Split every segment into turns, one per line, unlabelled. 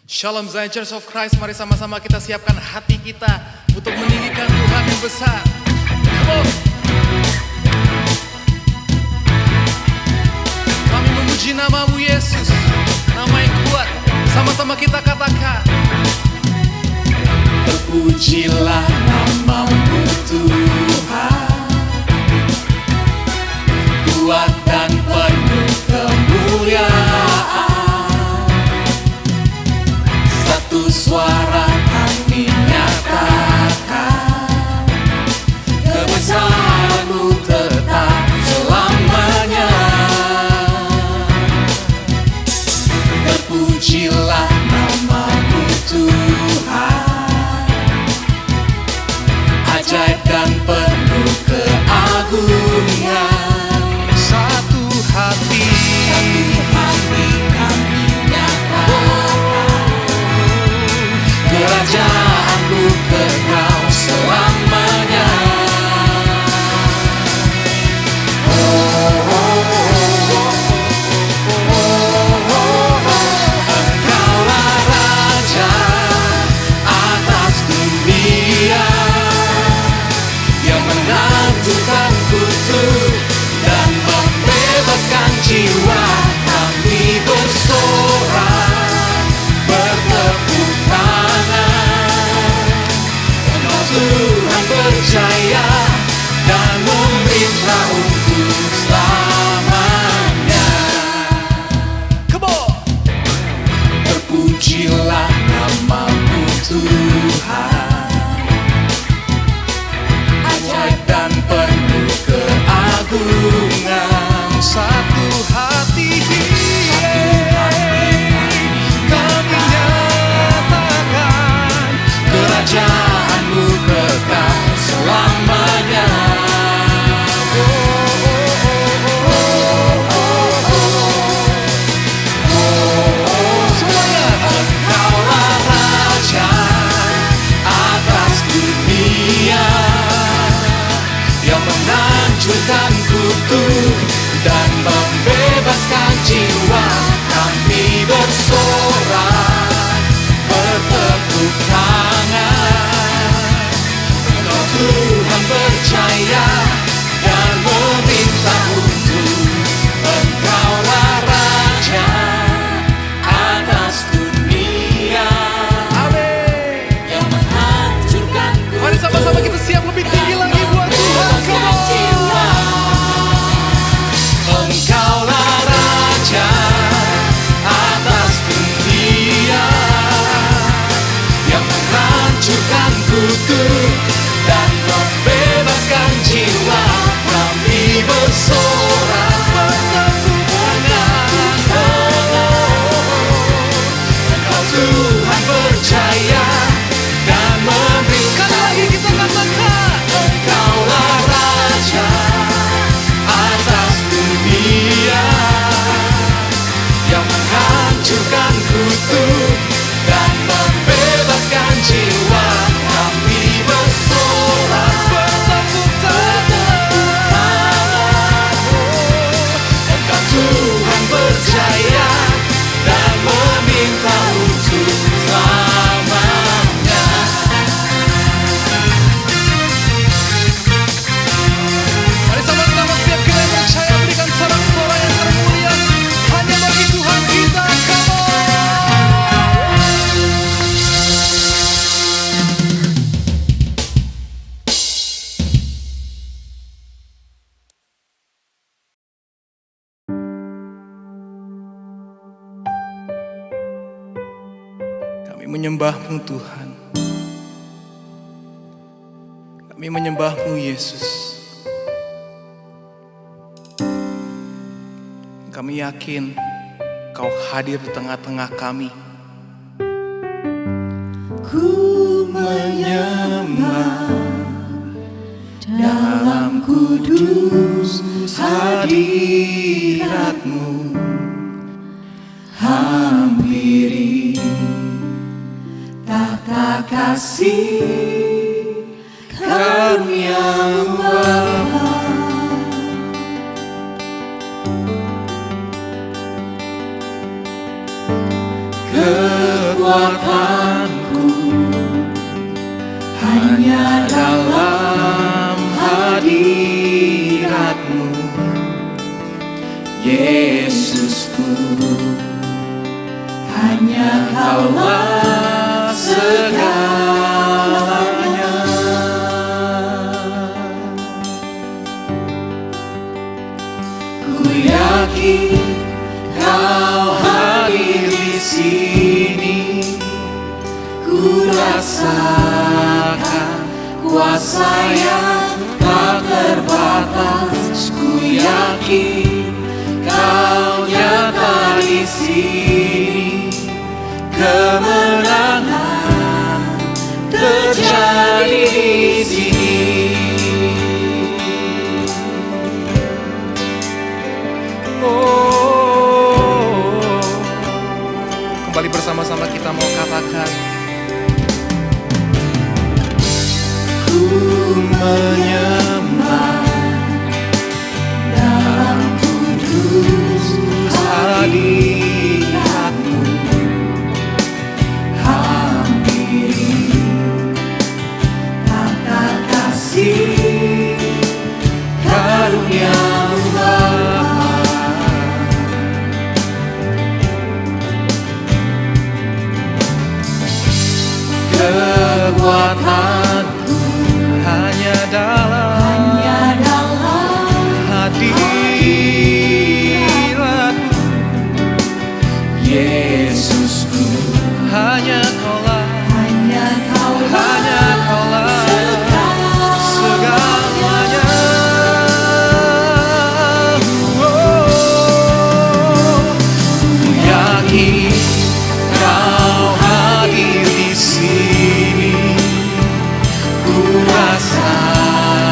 Shalom Zion Church of Christ, mari sama-sama kita siapkan hati kita untuk meninggikan Tuhan yang besar. Come on. Kami memuji nama-Mu Yesus, nama yang kuat. Sama-sama kita katakan, terpujilah nama-Mu Tuhan, kuat dan penuh kemuliaan. Satu suara kami nyatakan, kebesaran-Mu tetap selamanya. Terpujilah nama-Mu Tuhan, ajaib dan penuh keagungan. Satu hati kami nyatakan, kerajaan-Mu kekal selamanya. Engkaulah Raja atas dunia, yang menentukan kutuk dan membebaskan jiwa. Kami bersorak, bertepuk tangan, Engkau Tuhan berjaya dan memerintah untuk selamanya. Come on. Terpujilah nama-Mu Tuhan, ajaib dan penuh keagungan. Satu hati kami nyatakan, kerajaan-Mu kekal selamanya. Semuanya. Engkaulah Raja atas dunia, yang menghancurkan kutuk dan membebaskan jiwa. Kami bersorak, bertepuk tangan, Engkau Tuhan berjaya dan memerintah untuk. Engkaulah Raja atas dunia, amin, yang menghancurkan kutuk. Mari sama-sama kita siap lebih tinggi lagi buat Tuhan. Engkaulah Raja atas dunia, yang menghancurkan kutuk dan membebaskan jiwa. Kami bersorak, bertepuk tangan, Engkau Tuhan berjaya dan memberikan. Lagi kita katakan, Engkaulah Raja atas dunia, yang menghancurkan kutuk dan membebaskan jiwa. Kami bersorak, bertepuk tangan, Engkau Tuhan berjaya dan meminta untuk selamanya. Mari sama-sama setiap kita yang percaya berikan sorak-sorai yang termulia hanya bagi Tuhan kita. Come on. Kami menyembah-Mu Tuhan, kami menyembah-Mu Yesus. Kami yakin Kau hadir di tengah-tengah kami. Ku menyembah dalam kudus hadirat-Mu, hampiri tahta kasih karunia-Mu Bapa. Kekuatan kekuatanku hanya dalam hadirat-Mu, Yesusku. Hanya Kaulah segalanya. Ku yakin Kau hadir di sini, ku rasakan kuasa yang tak terbatas. Ku yakin Kau nyata di sini, kemenangan terjadi di sini. Oh, kembali bersama-sama kita mau katakan, ku menyembah dalam kudus hadirat-Mu, hampiri tata kasih karunia-Mu Bapa. Kekuatanku hanya dalam hadirat-Mu, Yesusku. Hanya Kaulah segalanya. Ku yakin Kau hadir di sini, ku rasakan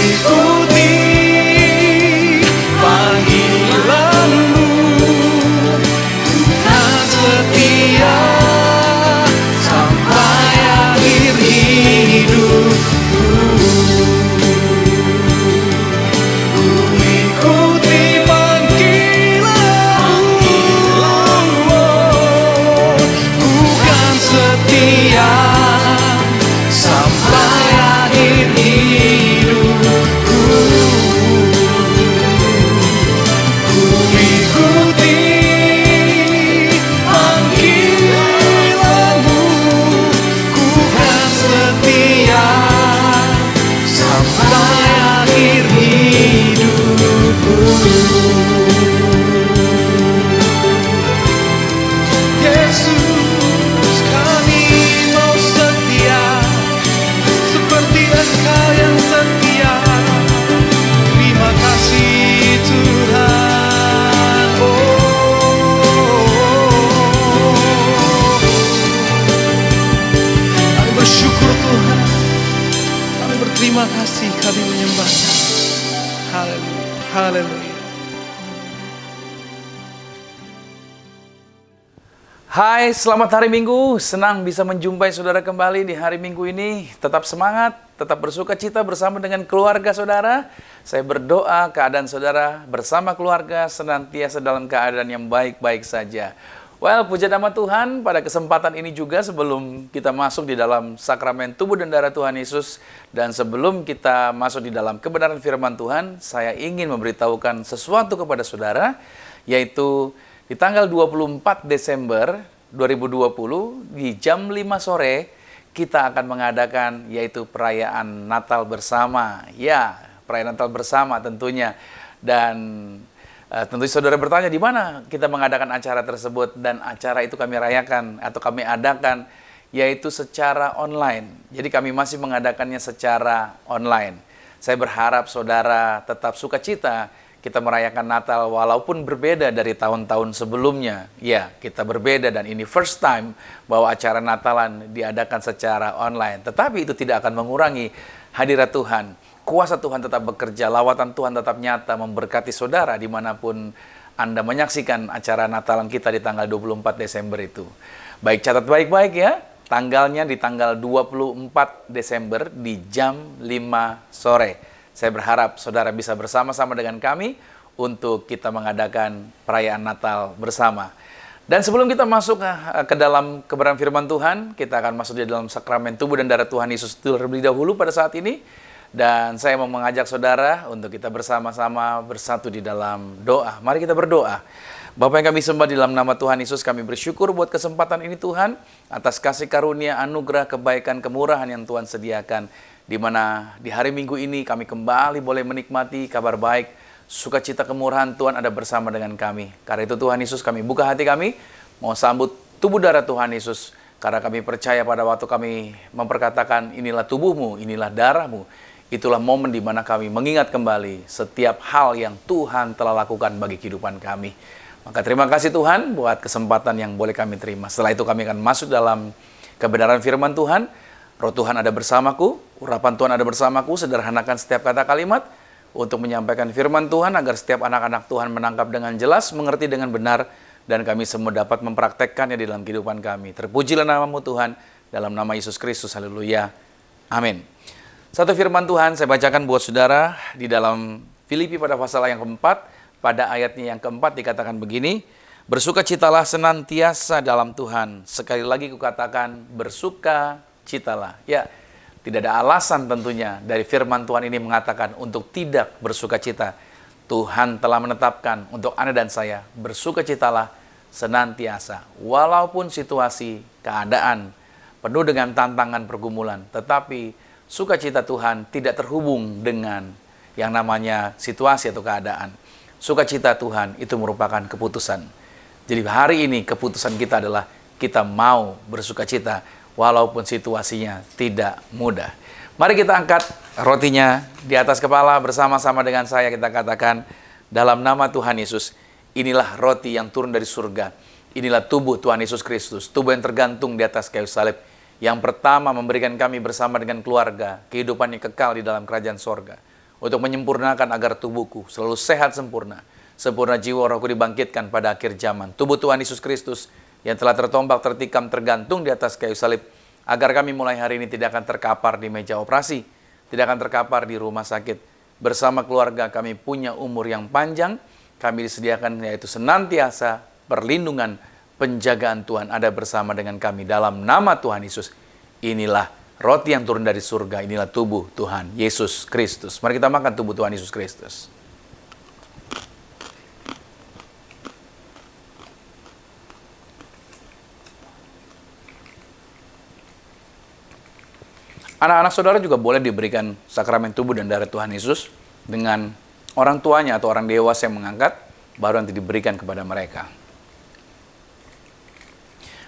ikuti panggilanmu, kan setia sampai akhir hidupku. Ku ikuti panggilanmu, ku kan setia sampai akhir hidupku. Ku ikuti panggilanmu, ku kan setia sampai akhir hidupku. Yesus, kami mau setia seperti Engkau yang setia. Terima kasih Tuhan. Kami bersyukur Tuhan. Kami berterima kasih, kami menyembah. Haleluya, haleluya.
Hai, selamat hari Minggu. Senang bisa menjumpai saudara kembali di hari Minggu ini. Tetap semangat, tetap bersuka cita bersama dengan keluarga saudara. Saya berdoa keadaan saudara bersama keluarga senantiasa dalam keadaan yang baik-baik saja. Well, puja nama Tuhan, pada kesempatan ini juga sebelum kita masuk di dalam sakramen tubuh dan darah Tuhan Yesus, dan sebelum kita masuk di dalam kebenaran firman Tuhan, saya ingin memberitahukan sesuatu kepada saudara, yaitu di tanggal 24 Desember 2020 di jam 5 sore kita akan mengadakan yaitu perayaan Natal bersama. Ya, perayaan Natal bersama tentunya. Dan tentu saudara bertanya di mana kita mengadakan acara tersebut, dan acara itu kami rayakan atau kami adakan yaitu secara online. Jadi kami masih mengadakannya secara online. Saya berharap saudara tetap sukacita kita merayakan Natal walaupun berbeda dari tahun-tahun sebelumnya. Ya, kita berbeda dan ini first time bahwa acara Natalan diadakan secara online. Tetapi itu tidak akan mengurangi hadirat Tuhan. Kuasa Tuhan tetap bekerja, lawatan Tuhan tetap nyata memberkati saudara dimanapun Anda menyaksikan acara Natalan kita di tanggal 24 Desember itu. Baik, catat baik-baik ya. Tanggalnya di tanggal 24 Desember di jam 5 sore. Saya berharap saudara bisa bersama-sama dengan kami untuk kita mengadakan perayaan Natal bersama. Dan sebelum kita masuk ke dalam kebenaran firman Tuhan, kita akan masuk di dalam sakramen tubuh dan darah Tuhan Yesus terlebih dahulu pada saat ini. Dan saya mau mengajak saudara untuk kita bersama-sama bersatu di dalam doa. Mari kita berdoa. Bapa yang kami sembah di dalam nama Tuhan Yesus, kami bersyukur buat kesempatan ini Tuhan, atas kasih karunia, anugerah, kebaikan, kemurahan yang Tuhan sediakan, di mana di hari Minggu ini kami kembali boleh menikmati kabar baik, sukacita kemurahan Tuhan ada bersama dengan kami. Karena itu Tuhan Yesus, kami buka hati kami, mau sambut tubuh darah Tuhan Yesus, karena kami percaya pada waktu kami memperkatakan inilah tubuhmu, inilah darahmu, itulah momen di mana kami mengingat kembali setiap hal yang Tuhan telah lakukan bagi kehidupan kami. Maka terima kasih Tuhan buat kesempatan yang boleh kami terima. Setelah itu kami akan masuk dalam kebenaran firman Tuhan. Roh Tuhan ada bersamaku, urapan Tuhan ada bersamaku, sederhanakan setiap kata kalimat untuk menyampaikan firman Tuhan agar setiap anak-anak Tuhan menangkap dengan jelas, mengerti dengan benar, dan kami semua dapat mempraktekkannya di dalam kehidupan kami. Terpujilah namamu Tuhan, dalam nama Yesus Kristus, haleluya, amin. Satu firman Tuhan saya bacakan buat saudara di dalam Filipi pada pasal yang keempat, pada ayatnya yang keempat dikatakan begini, bersukacitalah senantiasa dalam Tuhan. Sekali lagi kukatakan, bersukacitalah. Ya, tidak ada alasan tentunya dari firman Tuhan ini mengatakan untuk tidak bersukacita. Tuhan telah menetapkan untuk Anda dan saya, bersukacitalah senantiasa. Walaupun situasi, keadaan penuh dengan tantangan pergumulan, tetapi sukacita Tuhan tidak terhubung dengan yang namanya situasi atau keadaan. Sukacita Tuhan itu merupakan keputusan. Jadi hari ini keputusan kita adalah kita mau bersukacita walaupun situasinya tidak mudah. Mari kita angkat rotinya di atas kepala bersama-sama dengan saya, kita katakan dalam nama Tuhan Yesus, inilah roti yang turun dari surga. Inilah tubuh Tuhan Yesus Kristus, tubuh yang tergantung di atas kayu salib. Yang pertama memberikan kami bersama dengan keluarga, kehidupan yang kekal di dalam kerajaan sorga. untuk menyempurnakan agar tubuhku selalu sehat sempurna. Sempurna jiwa rohku dibangkitkan pada akhir zaman. Tubuh Tuhan Yesus Kristus yang telah tertombak, tertikam, tergantung di atas kayu salib, agar kami mulai hari ini tidak akan terkapar di meja operasi, tidak akan terkapar di rumah sakit. Bersama keluarga kami punya umur yang panjang, kami disediakan yaitu senantiasa perlindungan, penjagaan Tuhan ada bersama dengan kami dalam nama Tuhan Yesus. Inilah roti yang turun dari surga, inilah tubuh Tuhan Yesus Kristus. Mari kita makan tubuh Tuhan Yesus Kristus. Anak-anak saudara juga boleh diberikan sakramen tubuh dan darah Tuhan Yesus dengan orang tuanya atau orang dewasa yang mengangkat, baru nanti diberikan kepada mereka.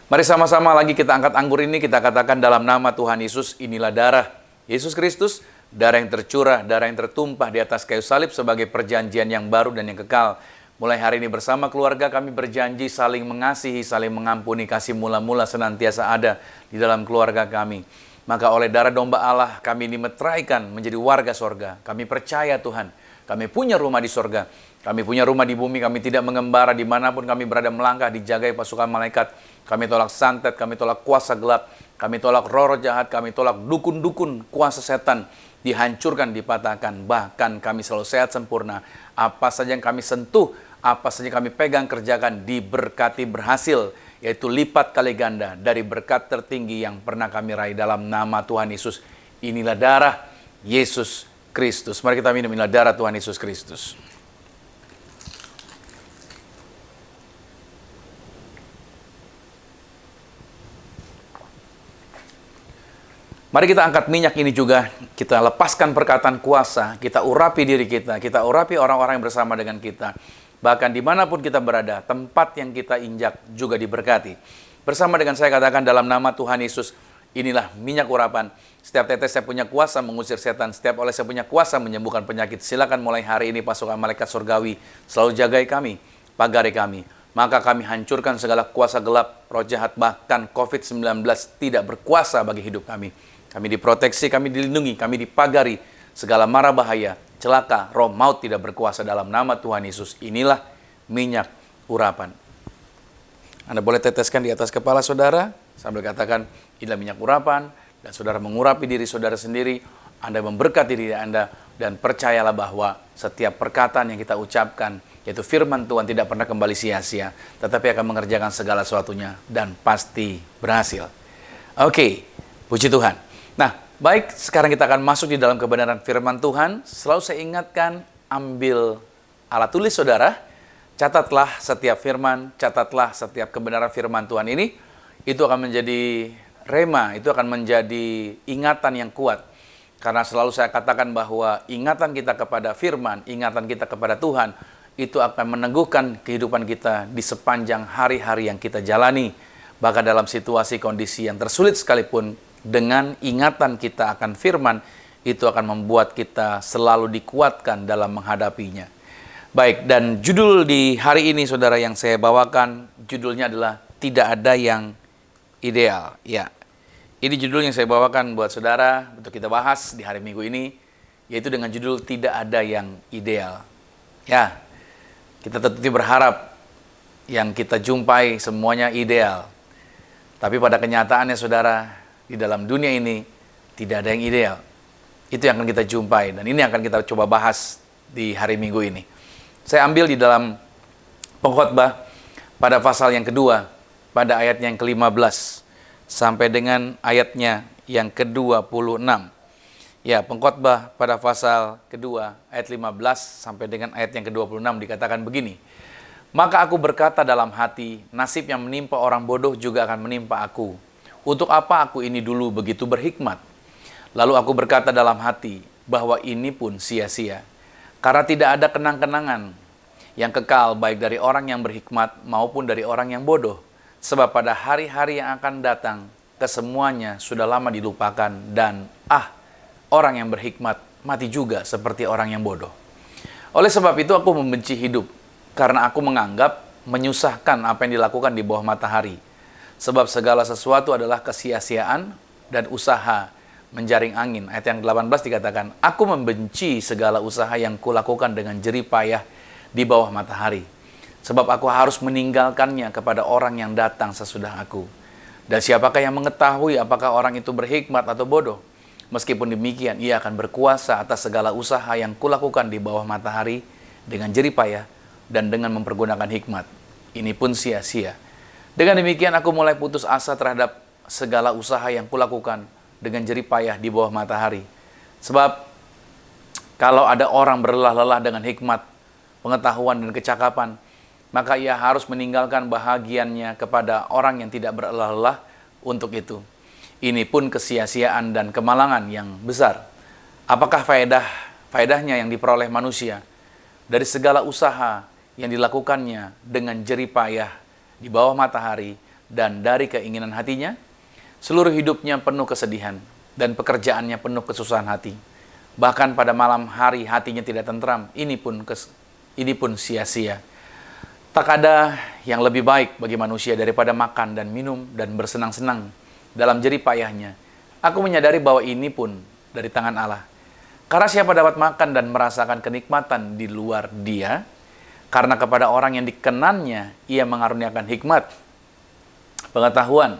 Mari sama-sama lagi kita angkat anggur ini, kita katakan dalam nama Tuhan Yesus, inilah darah Yesus Kristus, darah yang tercurah, darah yang tertumpah di atas kayu salib sebagai perjanjian yang baru dan yang kekal. Mulai hari ini bersama keluarga kami berjanji saling mengasihi, saling mengampuni, kasih mula-mula senantiasa ada di dalam keluarga kami. Maka oleh darah domba Allah kami dimeteraikan menjadi warga sorga. Kami percaya Tuhan, kami punya rumah di sorga. Kami punya rumah di bumi, kami tidak mengembara dimanapun kami berada melangkah, dijagai pasukan malaikat. Kami tolak santet, kami tolak kuasa gelap, kami tolak roh-roh jahat, kami tolak dukun-dukun, kuasa setan. Dihancurkan, dipatahkan, bahkan kami selalu sehat sempurna. Apa saja yang kami sentuh, apa saja kami pegang, kerjakan, diberkati berhasil. Yaitu lipat kali ganda dari berkat tertinggi yang pernah kami raih dalam nama Tuhan Yesus. Inilah darah Yesus Kristus. Mari kita minum, inilah darah Tuhan Yesus Kristus. Mari kita angkat minyak ini juga, kita lepaskan perkataan kuasa, kita urapi diri kita urapi orang-orang yang bersama dengan kita. Bahkan dimanapun kita berada, tempat yang kita injak juga diberkati. Bersama dengan saya katakan dalam nama Tuhan Yesus, inilah minyak urapan. Setiap tetes saya punya kuasa mengusir setan, setiap oleh saya punya kuasa menyembuhkan penyakit. Silakan mulai hari ini pasukan malaikat surgawi selalu jagai kami, pagari kami. Maka kami hancurkan segala kuasa gelap, roh jahat, bahkan COVID-19 tidak berkuasa bagi hidup kami. Kami diproteksi, kami dilindungi, kami dipagari. Segala mara bahaya, celaka, roh maut tidak berkuasa dalam nama Tuhan Yesus. Inilah minyak urapan. Anda boleh teteskan di atas kepala saudara, sambil katakan, inilah minyak urapan, dan saudara mengurapi diri saudara sendiri, Anda memberkati diri Anda, dan percayalah bahwa setiap perkataan yang kita ucapkan, yaitu firman Tuhan tidak pernah kembali sia-sia, tetapi akan mengerjakan segala sesuatunya, dan pasti berhasil. Oke, puji Tuhan. Nah, baik, sekarang kita akan masuk di dalam kebenaran firman Tuhan. Selalu saya ingatkan, ambil alat tulis saudara, catatlah setiap firman, catatlah setiap kebenaran firman Tuhan ini. Itu akan menjadi rema, itu akan menjadi ingatan yang kuat. Karena selalu saya katakan bahwa ingatan kita kepada firman, ingatan kita kepada Tuhan, itu akan meneguhkan kehidupan kita di sepanjang hari-hari yang kita jalani. Bahkan dalam situasi kondisi yang tersulit sekalipun, dengan ingatan kita akan firman, itu akan membuat kita selalu dikuatkan dalam menghadapinya. Baik, dan judul di hari ini saudara yang saya bawakan, judulnya adalah Tidak Ada Yang Ideal. Ya, ini judul yang saya bawakan buat saudara untuk kita bahas di hari Minggu ini, yaitu dengan judul Tidak Ada Yang Ideal. Ya, kita tentu berharap yang kita jumpai semuanya ideal. Tapi pada kenyataannya saudara, di dalam dunia ini tidak ada yang ideal. Itu yang akan kita jumpai, dan ini akan kita coba bahas di hari Minggu ini. Saya ambil di dalam Pengkhotbah pada pasal yang kedua, pada ayatnya yang ke-15 sampai dengan ayatnya yang ke-26. Ya, Pengkhotbah pada pasal kedua ayat 15 sampai dengan ayat yang ke-26 dikatakan begini. Maka aku berkata dalam hati, nasib yang menimpa orang bodoh juga akan menimpa aku. Untuk apa aku ini dulu begitu berhikmat? Lalu aku berkata dalam hati bahwa ini pun sia-sia. Karena tidak ada kenang-kenangan yang kekal baik dari orang yang berhikmat maupun dari orang yang bodoh. Sebab pada hari-hari yang akan datang, kesemuanya sudah lama dilupakan dan orang yang berhikmat mati juga seperti orang yang bodoh. Oleh sebab itu aku membenci hidup, karena aku menganggap menyusahkan apa yang dilakukan di bawah matahari. Sebab segala sesuatu adalah kesia-siaan dan usaha menjaring angin. Ayat yang 18 dikatakan, aku membenci segala usaha yang kulakukan dengan jerih payah di bawah matahari. Sebab aku harus meninggalkannya kepada orang yang datang sesudah aku. Dan siapakah yang mengetahui apakah orang itu berhikmat atau bodoh? Meskipun demikian, ia akan berkuasa atas segala usaha yang kulakukan di bawah matahari dengan jerih payah dan dengan mempergunakan hikmat. Ini pun sia-sia. Dengan demikian, aku mulai putus asa terhadap segala usaha yang kulakukan dengan jerih payah di bawah matahari. Sebab, kalau ada orang berlelah-lelah dengan hikmat, pengetahuan, dan kecakapan, maka ia harus meninggalkan bahagiannya kepada orang yang tidak berlelah-lelah untuk itu. Ini pun kesia-siaan dan kemalangan yang besar. Apakah faedahnya yang diperoleh manusia dari segala usaha yang dilakukannya dengan jerih payah di bawah matahari dan dari keinginan hatinya? Seluruh hidupnya penuh kesedihan dan pekerjaannya penuh kesusahan hati. Bahkan pada malam hari hatinya tidak tentram. Ini pun sia-sia. Tak ada yang lebih baik bagi manusia daripada makan dan minum dan bersenang-senang dalam jerih payahnya. Aku menyadari bahwa ini pun dari tangan Allah. Karena siapa dapat makan dan merasakan kenikmatan di luar dia? Karena kepada orang yang dikenannya, ia mengaruniakan hikmat, pengetahuan,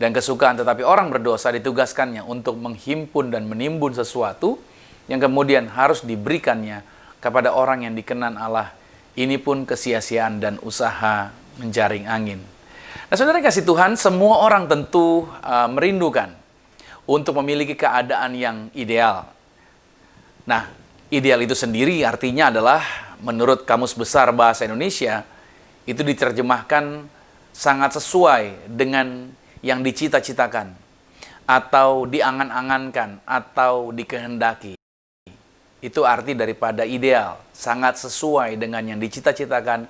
dan kesukaan. Tetapi orang berdosa ditugaskannya untuk menghimpun dan menimbun sesuatu yang kemudian harus diberikannya kepada orang yang dikenan Allah. Ini pun kesia-siaan dan usaha menjaring angin. Nah, saudara kasih Tuhan, semua orang tentu merindukan untuk memiliki keadaan yang ideal. Nah, ideal itu sendiri artinya adalah, menurut Kamus Besar Bahasa Indonesia, itu diterjemahkan sangat sesuai dengan yang dicita-citakan, atau diangan-angankan, atau dikehendaki. Itu arti daripada ideal, sangat sesuai dengan yang dicita-citakan,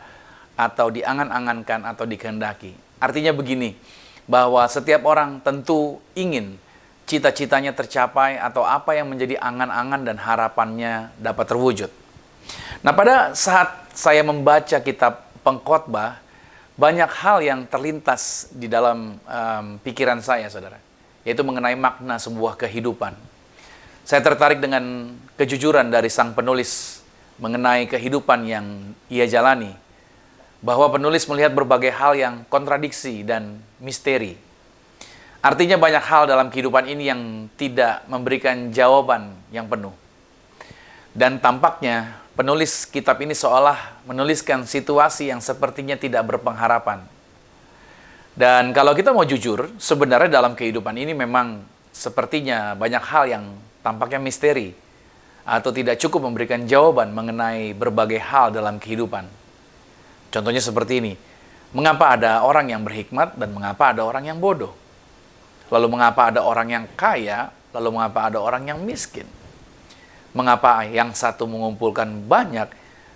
atau diangan-angankan, atau dikehendaki. Artinya begini, bahwa setiap orang tentu ingin cita-citanya tercapai, atau apa yang menjadi angan-angan dan harapannya dapat terwujud. Nah, pada saat saya membaca kitab Pengkhotbah, banyak hal yang terlintas di dalam pikiran saya, saudara, yaitu mengenai makna sebuah kehidupan. Saya tertarik dengan kejujuran dari sang penulis mengenai kehidupan yang ia jalani, bahwa penulis melihat berbagai hal yang kontradiksi dan misteri. Artinya banyak hal dalam kehidupan ini yang tidak memberikan jawaban yang penuh. Dan tampaknya penulis kitab ini seolah menuliskan situasi yang sepertinya tidak berpengharapan. Dan kalau kita mau jujur, sebenarnya dalam kehidupan ini memang sepertinya banyak hal yang tampaknya misteri atau tidak cukup memberikan jawaban mengenai berbagai hal dalam kehidupan. Contohnya seperti ini, mengapa ada orang yang berhikmat dan mengapa ada orang yang bodoh? Lalu mengapa ada orang yang kaya, lalu mengapa ada orang yang miskin? Mengapa yang satu mengumpulkan banyak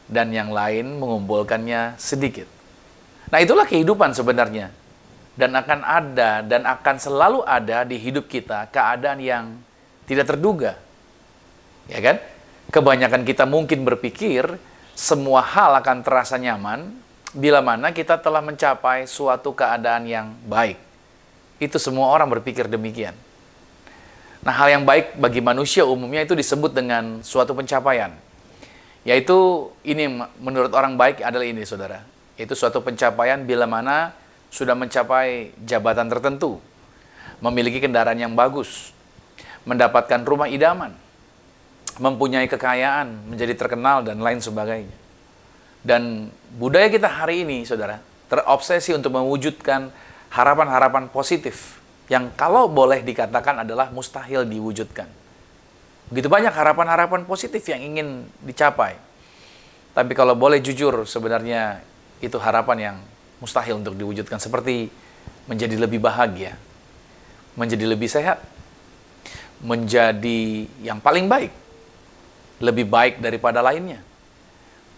dan yang lain mengumpulkannya sedikit? Nah, itulah kehidupan sebenarnya. Dan akan ada dan akan selalu ada di hidup kita keadaan yang tidak terduga. Ya kan? Kebanyakan kita mungkin berpikir semua hal akan terasa nyaman bila mana kita telah mencapai suatu keadaan yang baik. Itu semua orang berpikir demikian. Nah, hal yang baik bagi manusia umumnya itu disebut dengan suatu pencapaian. Yaitu, ini menurut orang baik adalah ini, saudara. Yaitu suatu pencapaian bila mana sudah mencapai jabatan tertentu, memiliki kendaraan yang bagus, mendapatkan rumah idaman, mempunyai kekayaan, menjadi terkenal, dan lain sebagainya. Dan budaya kita hari ini, saudara, terobsesi untuk mewujudkan harapan-harapan positif yang kalau boleh dikatakan adalah mustahil diwujudkan. Begitu banyak harapan-harapan positif yang ingin dicapai. Tapi kalau boleh jujur, sebenarnya itu harapan yang mustahil untuk diwujudkan. Seperti menjadi lebih bahagia, menjadi lebih sehat, menjadi yang paling baik, lebih baik daripada lainnya,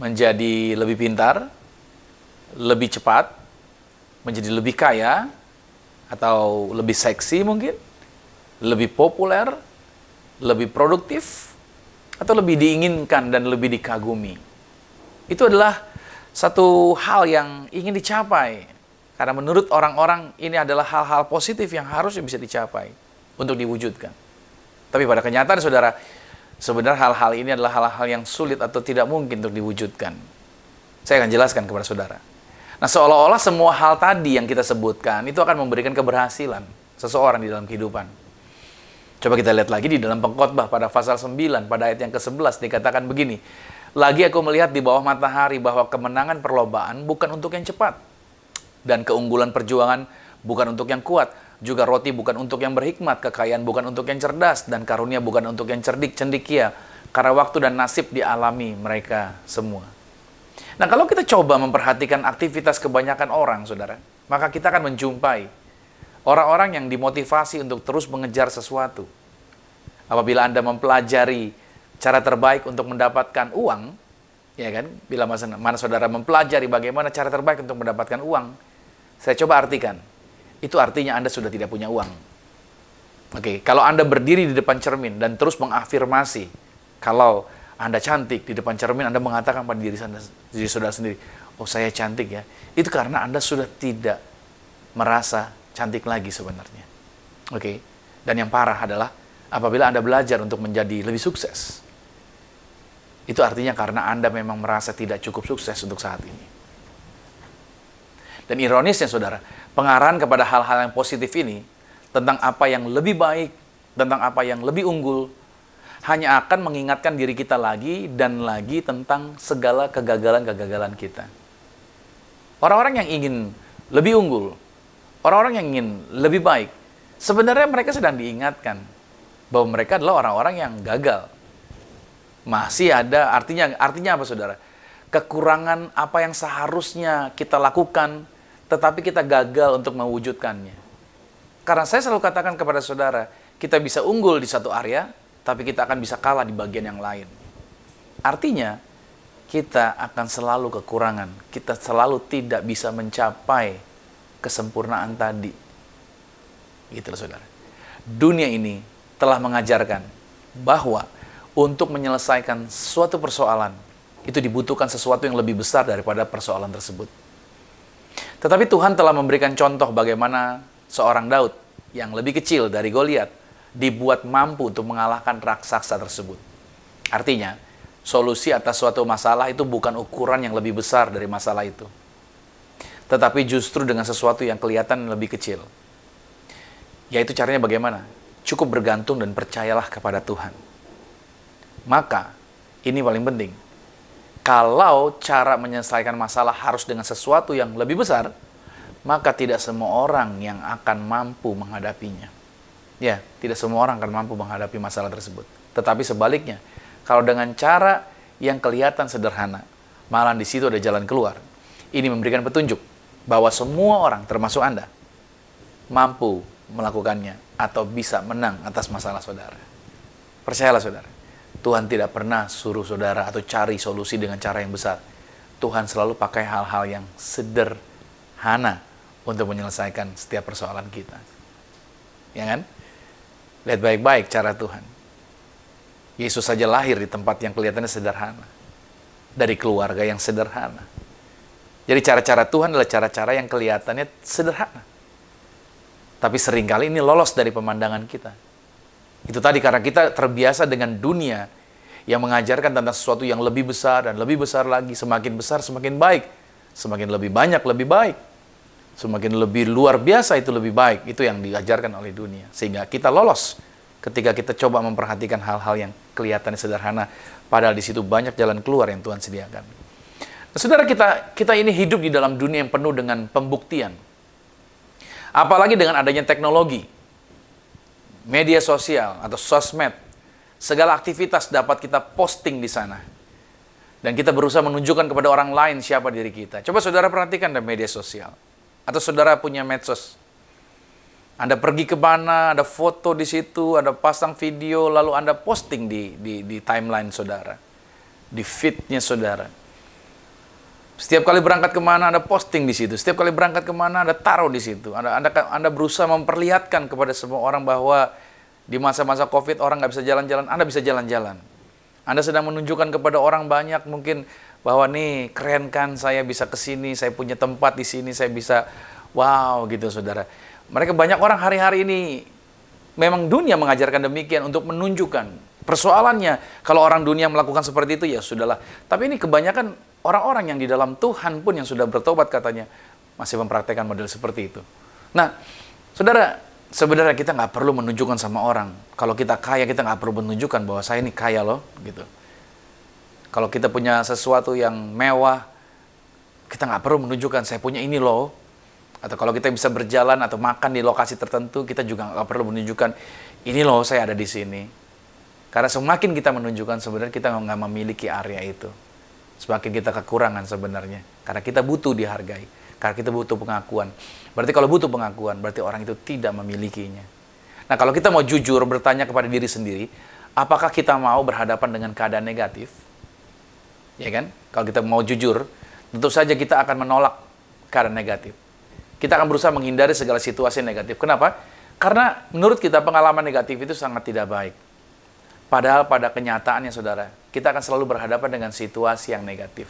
menjadi lebih pintar, lebih cepat, menjadi lebih kaya, atau lebih seksi mungkin, lebih populer, lebih produktif, atau lebih diinginkan dan lebih dikagumi. Itu adalah satu hal yang ingin dicapai. Karena menurut orang-orang ini adalah hal-hal positif yang harusnya bisa dicapai untuk diwujudkan. Tapi pada kenyataan saudara, sebenarnya hal-hal ini adalah hal-hal yang sulit atau tidak mungkin untuk diwujudkan. Saya akan jelaskan kepada saudara. Nah, seolah-olah semua hal tadi yang kita sebutkan itu akan memberikan keberhasilan seseorang di dalam kehidupan. Coba kita lihat lagi di dalam Pengkhotbah pada pasal 9, pada ayat yang ke-11 dikatakan begini. Lagi aku melihat di bawah matahari bahwa kemenangan perlombaan bukan untuk yang cepat. Dan keunggulan perjuangan bukan untuk yang kuat. Juga roti bukan untuk yang berhikmat, kekayaan bukan untuk yang cerdas, dan karunia bukan untuk yang cerdik cendekia. Karena waktu dan nasib dialami mereka semua. Nah, kalau kita coba memperhatikan aktivitas kebanyakan orang, saudara, maka kita akan menjumpai orang-orang yang dimotivasi untuk terus mengejar sesuatu. Apabila Anda mempelajari cara terbaik untuk mendapatkan uang, ya kan? Bila mana saudara mempelajari bagaimana cara terbaik untuk mendapatkan uang, saya coba artikan. Itu artinya Anda sudah tidak punya uang. Oke, kalau Anda berdiri di depan cermin dan terus mengafirmasi, kalau Anda cantik di depan cermin, Anda mengatakan pada diri saudara sendiri, oh saya cantik ya. Itu karena Anda sudah tidak merasa cantik lagi sebenarnya. Oke, dan yang parah adalah apabila Anda belajar untuk menjadi lebih sukses, itu artinya karena Anda memang merasa tidak cukup sukses untuk saat ini. Dan ironisnya saudara, pengarahan kepada hal-hal yang positif ini, tentang apa yang lebih baik, tentang apa yang lebih unggul, hanya akan mengingatkan diri kita lagi dan lagi tentang segala kegagalan-kegagalan kita. Orang-orang yang ingin lebih unggul, orang-orang yang ingin lebih baik, sebenarnya mereka sedang diingatkan bahwa mereka adalah orang-orang yang gagal. Masih ada, artinya apa saudara? Kekurangan apa yang seharusnya kita lakukan, tetapi kita gagal untuk mewujudkannya. Karena saya selalu katakan kepada saudara, kita bisa unggul di satu area, tapi kita akan bisa kalah di bagian yang lain. Artinya, kita akan selalu kekurangan. Kita selalu tidak bisa mencapai kesempurnaan tadi. Gitu loh saudara. Dunia ini telah mengajarkan bahwa untuk menyelesaikan suatu persoalan, itu dibutuhkan sesuatu yang lebih besar daripada persoalan tersebut. Tetapi Tuhan telah memberikan contoh bagaimana seorang Daud yang lebih kecil dari Goliat dibuat mampu untuk mengalahkan raksasa tersebut. Artinya, solusi atas suatu masalah itu bukan ukuran yang lebih besar dari masalah itu. Tetapi justru dengan sesuatu yang kelihatan lebih kecil. Yaitu caranya bagaimana? Cukup bergantung dan percayalah kepada Tuhan. Maka, ini paling penting. Kalau cara menyelesaikan masalah harus dengan sesuatu yang lebih besar, maka tidak semua orang yang akan mampu menghadapinya. Ya, tidak semua orang akan mampu menghadapi masalah tersebut. Tetapi sebaliknya, kalau dengan cara yang kelihatan sederhana, malah di situ ada jalan keluar. Ini memberikan petunjuk bahwa semua orang, termasuk Anda, mampu melakukannya atau bisa menang atas masalah saudara. Percayalah saudara. Tuhan tidak pernah suruh saudara atau cari solusi dengan cara yang besar. Tuhan selalu pakai hal-hal yang sederhana untuk menyelesaikan setiap persoalan kita. Ya kan? Lihat baik-baik cara Tuhan. Yesus saja lahir di tempat yang kelihatannya sederhana. Dari keluarga yang sederhana. Jadi cara-cara Tuhan adalah cara-cara yang kelihatannya sederhana. Tapi seringkali ini lolos dari pemandangan kita. Itu tadi karena kita terbiasa dengan dunia yang mengajarkan tentang sesuatu yang lebih besar dan lebih besar lagi. Semakin besar, semakin baik. Semakin lebih banyak, lebih baik. Semakin lebih luar biasa, itu lebih baik. Itu yang diajarkan oleh dunia. Sehingga kita lolos ketika kita coba memperhatikan hal-hal yang kelihatannya sederhana. Padahal di situ banyak jalan keluar yang Tuhan sediakan. Nah, saudara, kita ini hidup di dalam dunia yang penuh dengan pembuktian. Apalagi dengan adanya teknologi. Media sosial atau sosmed, segala aktivitas dapat kita posting di sana. Dan kita berusaha menunjukkan kepada orang lain siapa diri kita. Coba saudara perhatikan di media sosial. Atau saudara punya medsos. Anda pergi ke mana, ada foto di situ, ada pasang video, lalu Anda posting di timeline saudara. Di feed-nya saudara. Setiap kali berangkat kemana, Anda posting di situ. Setiap kali berangkat kemana, Anda taruh di situ. Anda berusaha memperlihatkan kepada semua orang bahwa di masa-masa COVID orang nggak bisa jalan-jalan, Anda bisa jalan-jalan. Anda sedang menunjukkan kepada orang banyak mungkin bahwa nih keren kan, saya bisa ke sini, saya punya tempat di sini, saya bisa wow gitu saudara. Mereka banyak orang hari-hari ini memang dunia mengajarkan demikian untuk menunjukkan. Persoalannya, kalau orang dunia melakukan seperti itu, ya sudahlah. Tapi ini kebanyakan orang-orang yang di dalam Tuhan pun yang sudah bertobat katanya, masih mempraktekkan model seperti itu. Nah, saudara, sebenarnya kita nggak perlu menunjukkan sama orang. Kalau kita kaya, kita nggak perlu menunjukkan bahwa saya ini kaya loh, gitu. Kalau kita punya sesuatu yang mewah, kita nggak perlu menunjukkan saya punya ini loh. Atau kalau kita bisa berjalan atau makan di lokasi tertentu, kita juga nggak perlu menunjukkan ini loh saya ada di sini. Karena semakin kita menunjukkan, sebenarnya kita nggak memiliki area itu. Semakin kita kekurangan sebenarnya. Karena kita butuh dihargai. Karena kita butuh pengakuan. Berarti kalau butuh pengakuan, berarti orang itu tidak memilikinya. Nah, kalau kita mau jujur bertanya kepada diri sendiri, apakah kita mau berhadapan dengan keadaan negatif? Ya kan? Kalau kita mau jujur, tentu saja kita akan menolak keadaan negatif. Kita akan berusaha menghindari segala situasi negatif. Kenapa? Karena menurut kita pengalaman negatif itu sangat tidak baik. Padahal pada kenyataannya, saudara, kita akan selalu berhadapan dengan situasi yang negatif.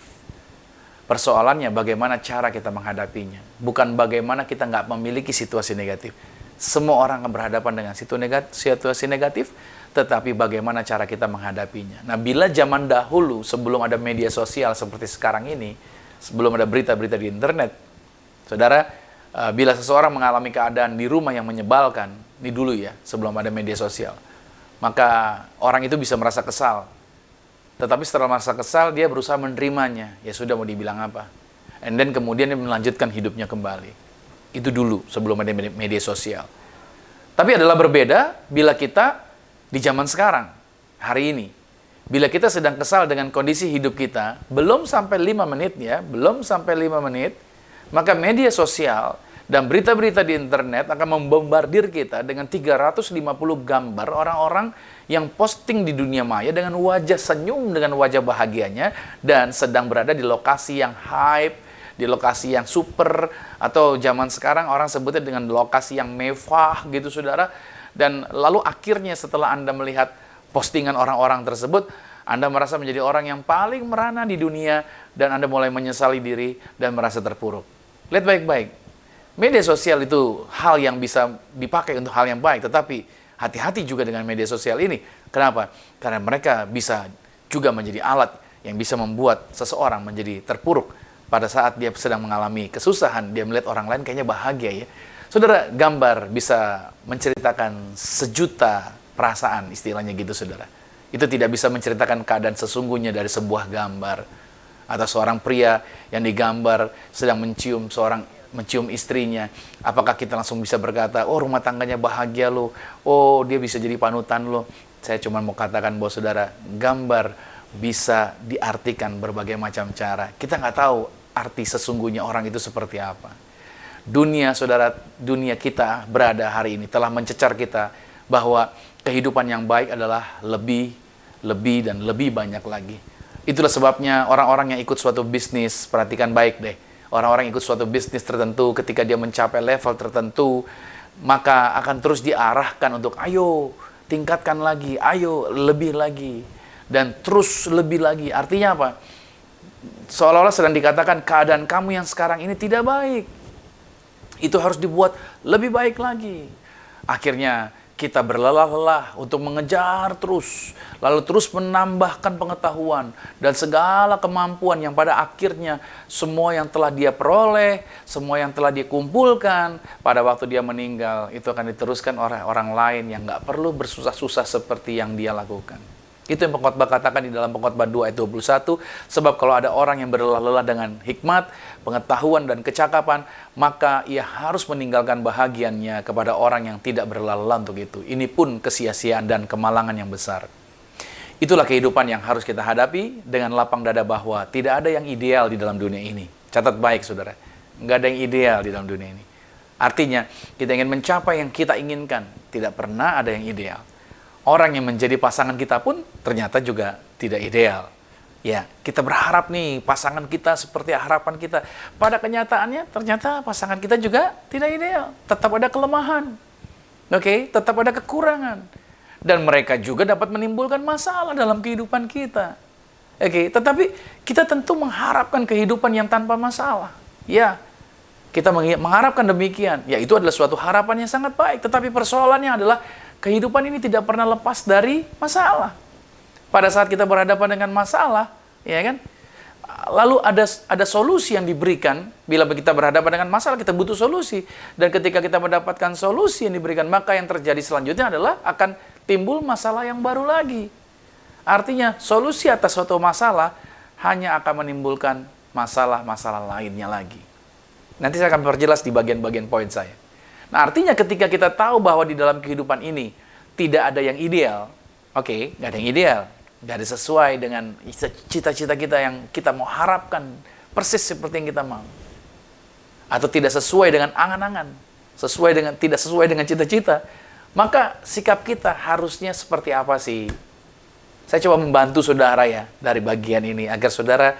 Persoalannya bagaimana cara kita menghadapinya. Bukan bagaimana kita nggak memiliki situasi negatif. Semua orang akan berhadapan dengan situasi negatif, tetapi bagaimana cara kita menghadapinya. Nah, bila zaman dahulu, sebelum ada media sosial seperti sekarang ini, sebelum ada berita-berita di internet, saudara, bila seseorang mengalami keadaan di rumah yang menyebalkan, ini dulu ya, sebelum ada media sosial, maka orang itu bisa merasa kesal. Tetapi setelah merasa kesal, dia berusaha menerimanya. Ya sudah, mau dibilang apa. And then kemudian dia melanjutkan hidupnya kembali. Itu dulu, sebelum ada media sosial. Tapi adalah berbeda bila kita di zaman sekarang, hari ini. Bila kita sedang kesal dengan kondisi hidup kita, belum sampai 5 menit ya, belum sampai 5 menit, maka media sosial dan berita-berita di internet akan membombardir kita dengan 350 gambar orang-orang yang posting di dunia maya dengan wajah senyum, dengan wajah bahagianya, dan sedang berada di lokasi yang hype, di lokasi yang super, atau zaman sekarang orang sebutnya dengan lokasi yang mewah gitu, saudara. Dan lalu akhirnya setelah Anda melihat postingan orang-orang tersebut, Anda merasa menjadi orang yang paling merana di dunia, dan Anda mulai menyesali diri dan merasa terpuruk. Lihat baik-baik. Media sosial itu hal yang bisa dipakai untuk hal yang baik, tetapi hati-hati juga dengan media sosial ini. Kenapa? Karena mereka bisa juga menjadi alat yang bisa membuat seseorang menjadi terpuruk pada saat dia sedang mengalami kesusahan. Dia melihat orang lain kayaknya bahagia ya. Saudara, gambar bisa menceritakan sejuta perasaan, istilahnya gitu, saudara. Itu tidak bisa menceritakan keadaan sesungguhnya dari sebuah gambar. Atau seorang pria yang digambar sedang mencium istrinya. Apakah kita langsung bisa berkata, oh rumah tangganya bahagia loh, oh dia bisa jadi panutan loh. Saya cuma mau katakan bahwa saudara, gambar bisa diartikan berbagai macam cara. Kita nggak tahu arti sesungguhnya orang itu seperti apa. Dunia, saudara, dunia kita berada hari ini telah mencecar kita bahwa kehidupan yang baik adalah lebih dan lebih banyak lagi. Itulah sebabnya orang-orang yang ikut suatu bisnis, perhatikan baik deh. Orang-orang yang ikut suatu bisnis tertentu, ketika dia mencapai level tertentu, maka akan terus diarahkan untuk, ayo, tingkatkan lagi, ayo, lebih lagi. Dan terus lebih lagi. Artinya apa? Seolah-olah sedang dikatakan, keadaan kamu yang sekarang ini tidak baik. Itu harus dibuat lebih baik lagi. Akhirnya, kita berlelah-lelah untuk mengejar terus, lalu terus menambahkan pengetahuan dan segala kemampuan yang pada akhirnya semua yang telah dia peroleh, semua yang telah dia kumpulkan pada waktu dia meninggal, itu akan diteruskan oleh orang lain yang nggak perlu bersusah-susah seperti yang dia lakukan. Itu yang pengkhotbah katakan di dalam pengkhotbah 2 ayat 21, sebab kalau ada orang yang berlelah-lelah dengan hikmat, pengetahuan dan kecakapan, maka ia harus meninggalkan bahagiannya kepada orang yang tidak berlelah-lelah untuk itu. Ini pun kesia-siaan dan kemalangan yang besar. Itulah kehidupan yang harus kita hadapi dengan lapang dada bahwa tidak ada yang ideal di dalam dunia ini. Catat baik, saudara. Nggak ada yang ideal di dalam dunia ini. Artinya, kita ingin mencapai yang kita inginkan. Tidak pernah ada yang ideal. Orang yang menjadi pasangan kita pun ternyata juga tidak ideal. Ya, kita berharap nih pasangan kita seperti harapan kita. Pada kenyataannya ternyata pasangan kita juga tidak ideal. Tetap ada kelemahan. Oke, tetap ada kekurangan. Dan mereka juga dapat menimbulkan masalah dalam kehidupan kita. Oke, tetapi kita tentu mengharapkan kehidupan yang tanpa masalah. Ya, kita mengharapkan demikian. Ya, itu adalah suatu harapan yang sangat baik. Tetapi persoalannya adalah kehidupan ini tidak pernah lepas dari masalah. Pada saat kita berhadapan dengan masalah, ya kan? Lalu ada solusi yang diberikan. Bila kita berhadapan dengan masalah, kita butuh solusi. Dan ketika kita mendapatkan solusi yang diberikan, maka yang terjadi selanjutnya adalah akan timbul masalah yang baru lagi. Artinya, solusi atas suatu masalah hanya akan menimbulkan masalah-masalah lainnya lagi. Nanti saya akan perjelas di bagian-bagian poin saya. Nah, artinya ketika kita tahu bahwa di dalam kehidupan ini tidak ada yang ideal, oke, nggak ada yang ideal, nggak ada sesuai dengan cita-cita kita yang kita mau harapkan persis seperti yang kita mau, atau tidak sesuai dengan angan-angan, tidak sesuai dengan cita-cita, maka sikap kita harusnya seperti apa sih? Saya coba membantu saudara ya dari bagian ini agar saudara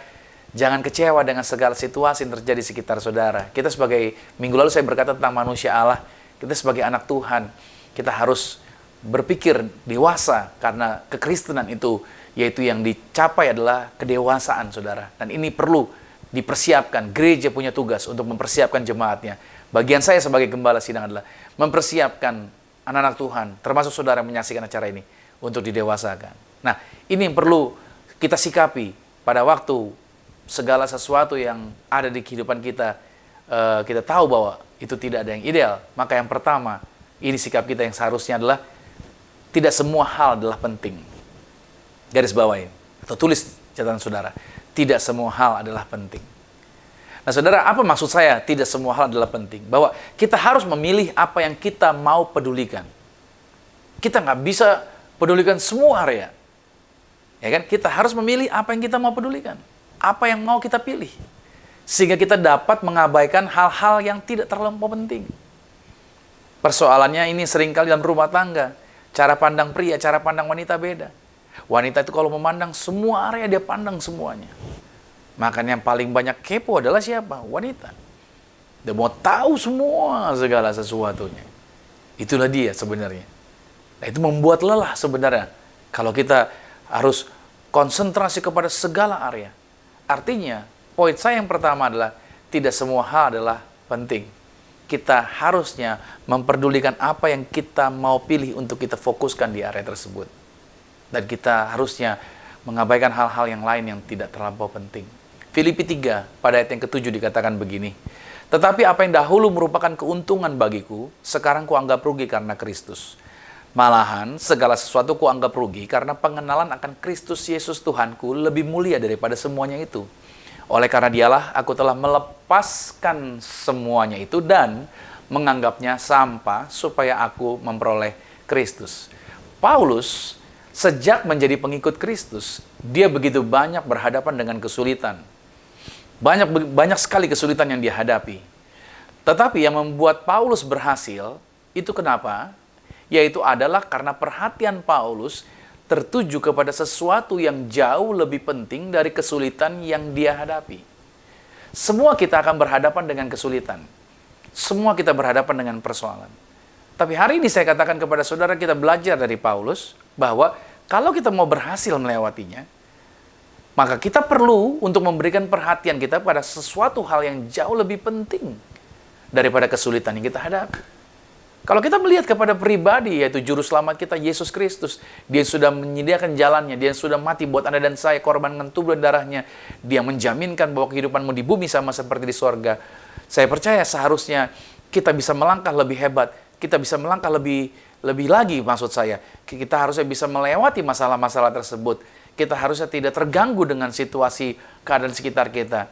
jangan kecewa dengan segala situasi yang terjadi di sekitar saudara. Kita sebagai, minggu lalu saya berkata tentang manusia Allah, kita sebagai anak Tuhan, kita harus berpikir dewasa, karena kekristenan itu, yaitu yang dicapai adalah kedewasaan, saudara. Dan ini perlu dipersiapkan. Gereja punya tugas untuk mempersiapkan jemaatnya. Bagian saya sebagai gembala sidang adalah mempersiapkan anak-anak Tuhan, termasuk saudara yang menyaksikan acara ini, untuk didewasakan. Nah, ini yang perlu kita sikapi pada waktu segala sesuatu yang ada di kehidupan kita, kita tahu bahwa itu tidak ada yang ideal. Maka yang pertama, ini sikap kita yang seharusnya adalah tidak semua hal adalah penting. Garis bawahin, atau tulis catatan saudara. Tidak semua hal adalah penting. Nah saudara, apa maksud saya tidak semua hal adalah penting? Bahwa kita harus memilih apa yang kita mau pedulikan. Kita nggak bisa pedulikan semua area. Ya kan? Kita harus memilih apa yang kita mau pedulikan. Apa yang mau kita pilih. Sehingga kita dapat mengabaikan hal-hal yang tidak terlampau penting. Persoalannya ini seringkali dalam rumah tangga. Cara pandang pria, cara pandang wanita beda. Wanita itu kalau memandang semua area, dia pandang semuanya. Makanya yang paling banyak kepo adalah siapa? Wanita. Dia mau tahu semua segala sesuatunya. Itulah dia sebenarnya. Nah, itu membuat lelah sebenarnya. Kalau kita harus konsentrasi kepada segala area. Artinya, poin saya yang pertama adalah tidak semua hal adalah penting. Kita harusnya memperdulikan apa yang kita mau pilih untuk kita fokuskan di area tersebut. Dan kita harusnya mengabaikan hal-hal yang lain yang tidak terlampau penting. Filipi 3 pada ayat yang ke-7 dikatakan begini. Tetapi apa yang dahulu merupakan keuntungan bagiku, sekarang kuanggap rugi karena Kristus. Malahan segala sesuatu kuanggap rugi karena pengenalan akan Kristus Yesus Tuhanku lebih mulia daripada semuanya itu. Oleh karena dialah aku telah melepaskan semuanya itu dan menganggapnya sampah supaya aku memperoleh Kristus. Paulus sejak menjadi pengikut Kristus, dia begitu banyak berhadapan dengan kesulitan. Banyak sekali kesulitan yang dia hadapi. Tetapi yang membuat Paulus berhasil, itu kenapa? Yaitu adalah karena perhatian Paulus tertuju kepada sesuatu yang jauh lebih penting dari kesulitan yang dia hadapi. Semua kita akan berhadapan dengan kesulitan. Semua kita berhadapan dengan persoalan. Tapi hari ini saya katakan kepada saudara, kita belajar dari Paulus bahwa kalau kita mau berhasil melewatinya, maka kita perlu untuk memberikan perhatian kita pada sesuatu hal yang jauh lebih penting daripada kesulitan yang kita hadapi. Kalau kita melihat kepada pribadi, yaitu juru selamat kita, Yesus Kristus, dia sudah menyediakan jalannya, dia sudah mati buat Anda dan saya, korban dengan tubuh dan darahnya. Dia menjaminkan bahwa kehidupanmu di bumi sama seperti di sorga. Saya percaya seharusnya kita bisa melangkah lebih hebat, kita bisa melangkah lebih lagi, maksud saya. Kita harusnya bisa melewati masalah-masalah tersebut. Kita harusnya tidak terganggu dengan situasi keadaan sekitar kita.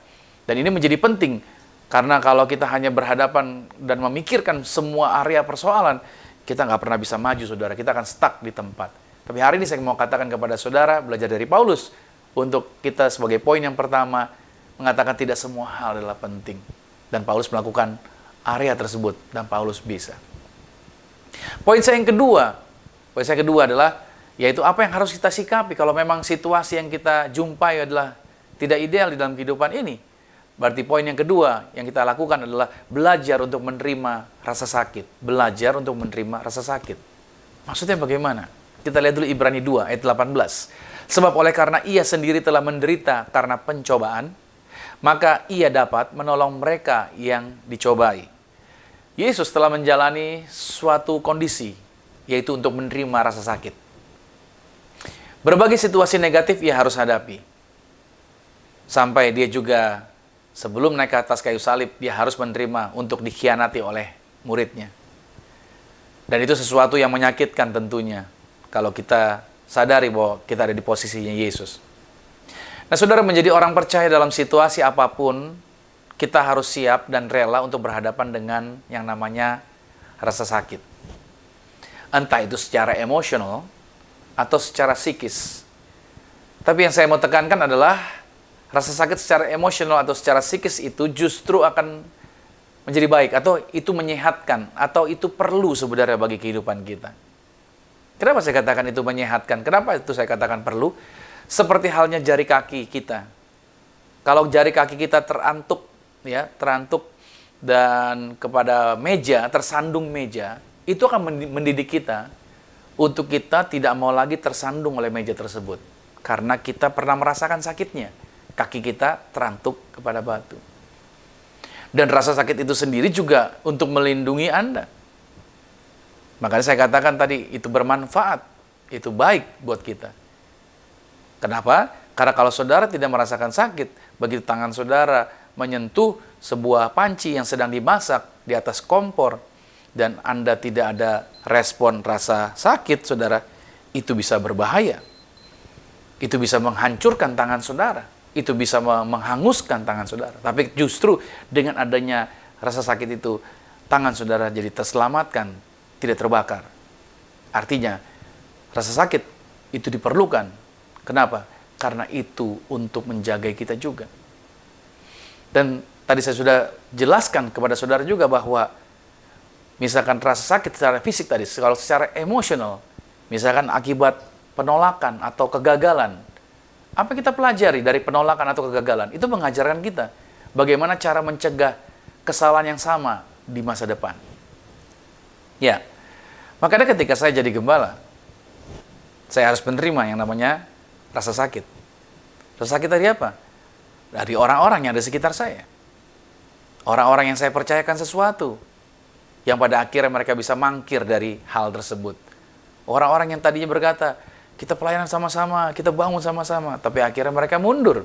Dan ini menjadi penting. Karena kalau kita hanya berhadapan dan memikirkan semua area persoalan, kita nggak pernah bisa maju, saudara. Kita akan stuck di tempat. Tapi hari ini saya mau katakan kepada saudara, belajar dari Paulus, untuk kita sebagai poin yang pertama, mengatakan tidak semua hal adalah penting. Dan Paulus melakukan area tersebut, dan Paulus bisa. Poin saya yang kedua adalah, yaitu apa yang harus kita sikapi kalau memang situasi yang kita jumpai adalah tidak ideal di dalam kehidupan ini. Berarti poin yang kedua yang kita lakukan adalah belajar untuk menerima rasa sakit. Belajar untuk menerima rasa sakit. Maksudnya bagaimana? Kita lihat dulu Ibrani 2 ayat 18. Sebab oleh karena ia sendiri telah menderita karena pencobaan, maka ia dapat menolong mereka yang dicobai. Yesus telah menjalani suatu kondisi yaitu untuk menerima rasa sakit. Berbagai situasi negatif ia harus hadapi. Sampai dia juga sebelum naik ke atas kayu salib, dia harus menerima untuk dikhianati oleh muridnya. Dan itu sesuatu yang menyakitkan tentunya, kalau kita sadari bahwa kita ada di posisinya Yesus. Nah, saudara, menjadi orang percaya dalam situasi apapun, kita harus siap dan rela untuk berhadapan dengan yang namanya rasa sakit. Entah itu secara emosional atau secara psikis. Tapi yang saya mau tekankan adalah rasa sakit secara emosional atau secara psikis itu justru akan menjadi baik, atau itu menyehatkan, atau itu perlu sebenarnya bagi kehidupan kita. Kenapa saya katakan itu menyehatkan? Kenapa itu saya katakan perlu? Seperti halnya jari kaki kita. Kalau jari kaki kita terantuk dan kepada meja, tersandung meja, itu akan mendidik kita untuk kita tidak mau lagi tersandung oleh meja tersebut. Karena kita pernah merasakan sakitnya. Kaki kita terantuk kepada batu. Dan rasa sakit itu sendiri juga untuk melindungi Anda. Makanya saya katakan tadi, itu bermanfaat. Itu baik buat kita. Kenapa? Karena kalau saudara tidak merasakan sakit, begitu tangan saudara menyentuh sebuah panci yang sedang dimasak di atas kompor, dan Anda tidak ada respon rasa sakit, saudara, itu bisa berbahaya. Itu bisa menghancurkan tangan saudara. Itu bisa menghanguskan tangan saudara. Tapi justru dengan adanya rasa sakit itu, tangan saudara jadi terselamatkan, tidak terbakar. Artinya, rasa sakit itu diperlukan. Kenapa? Karena itu untuk menjaga kita juga. Dan tadi saya sudah jelaskan kepada saudara juga bahwa misalkan rasa sakit secara fisik tadi, kalau secara emosional, misalkan akibat penolakan atau kegagalan, apa kita pelajari dari penolakan atau kegagalan? Itu mengajarkan kita bagaimana cara mencegah kesalahan yang sama di masa depan. Ya, makanya ketika saya jadi gembala, saya harus menerima yang namanya rasa sakit. Rasa sakit dari apa? Dari orang-orang yang ada di sekitar saya. Orang-orang yang saya percayakan sesuatu, yang pada akhirnya mereka bisa mangkir dari hal tersebut. Orang-orang yang tadinya berkata, kita pelayanan sama-sama, kita bangun sama-sama. Tapi akhirnya mereka mundur.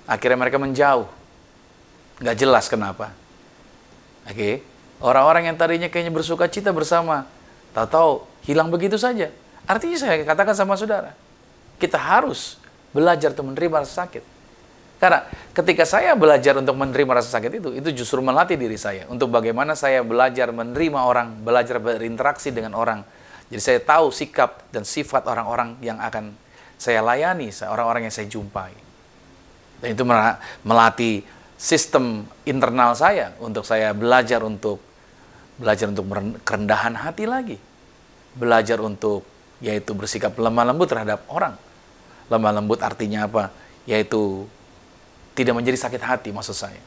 Akhirnya mereka menjauh. Nggak jelas kenapa. Oke. Orang-orang yang tadinya kayaknya bersuka cita bersama, tahu-tahu hilang begitu saja. Artinya saya katakan sama saudara, kita harus belajar untuk menerima rasa sakit. Karena ketika saya belajar untuk menerima rasa sakit itu justru melatih diri saya. Untuk bagaimana saya belajar menerima orang, belajar berinteraksi dengan orang. Jadi saya tahu sikap dan sifat orang-orang yang akan saya layani, orang-orang yang saya jumpai. Dan itu melatih sistem internal saya untuk saya belajar untuk kerendahan hati lagi. Belajar untuk yaitu bersikap lemah lembut terhadap orang. Lemah lembut artinya apa? Yaitu tidak menjadi sakit hati, maksud saya.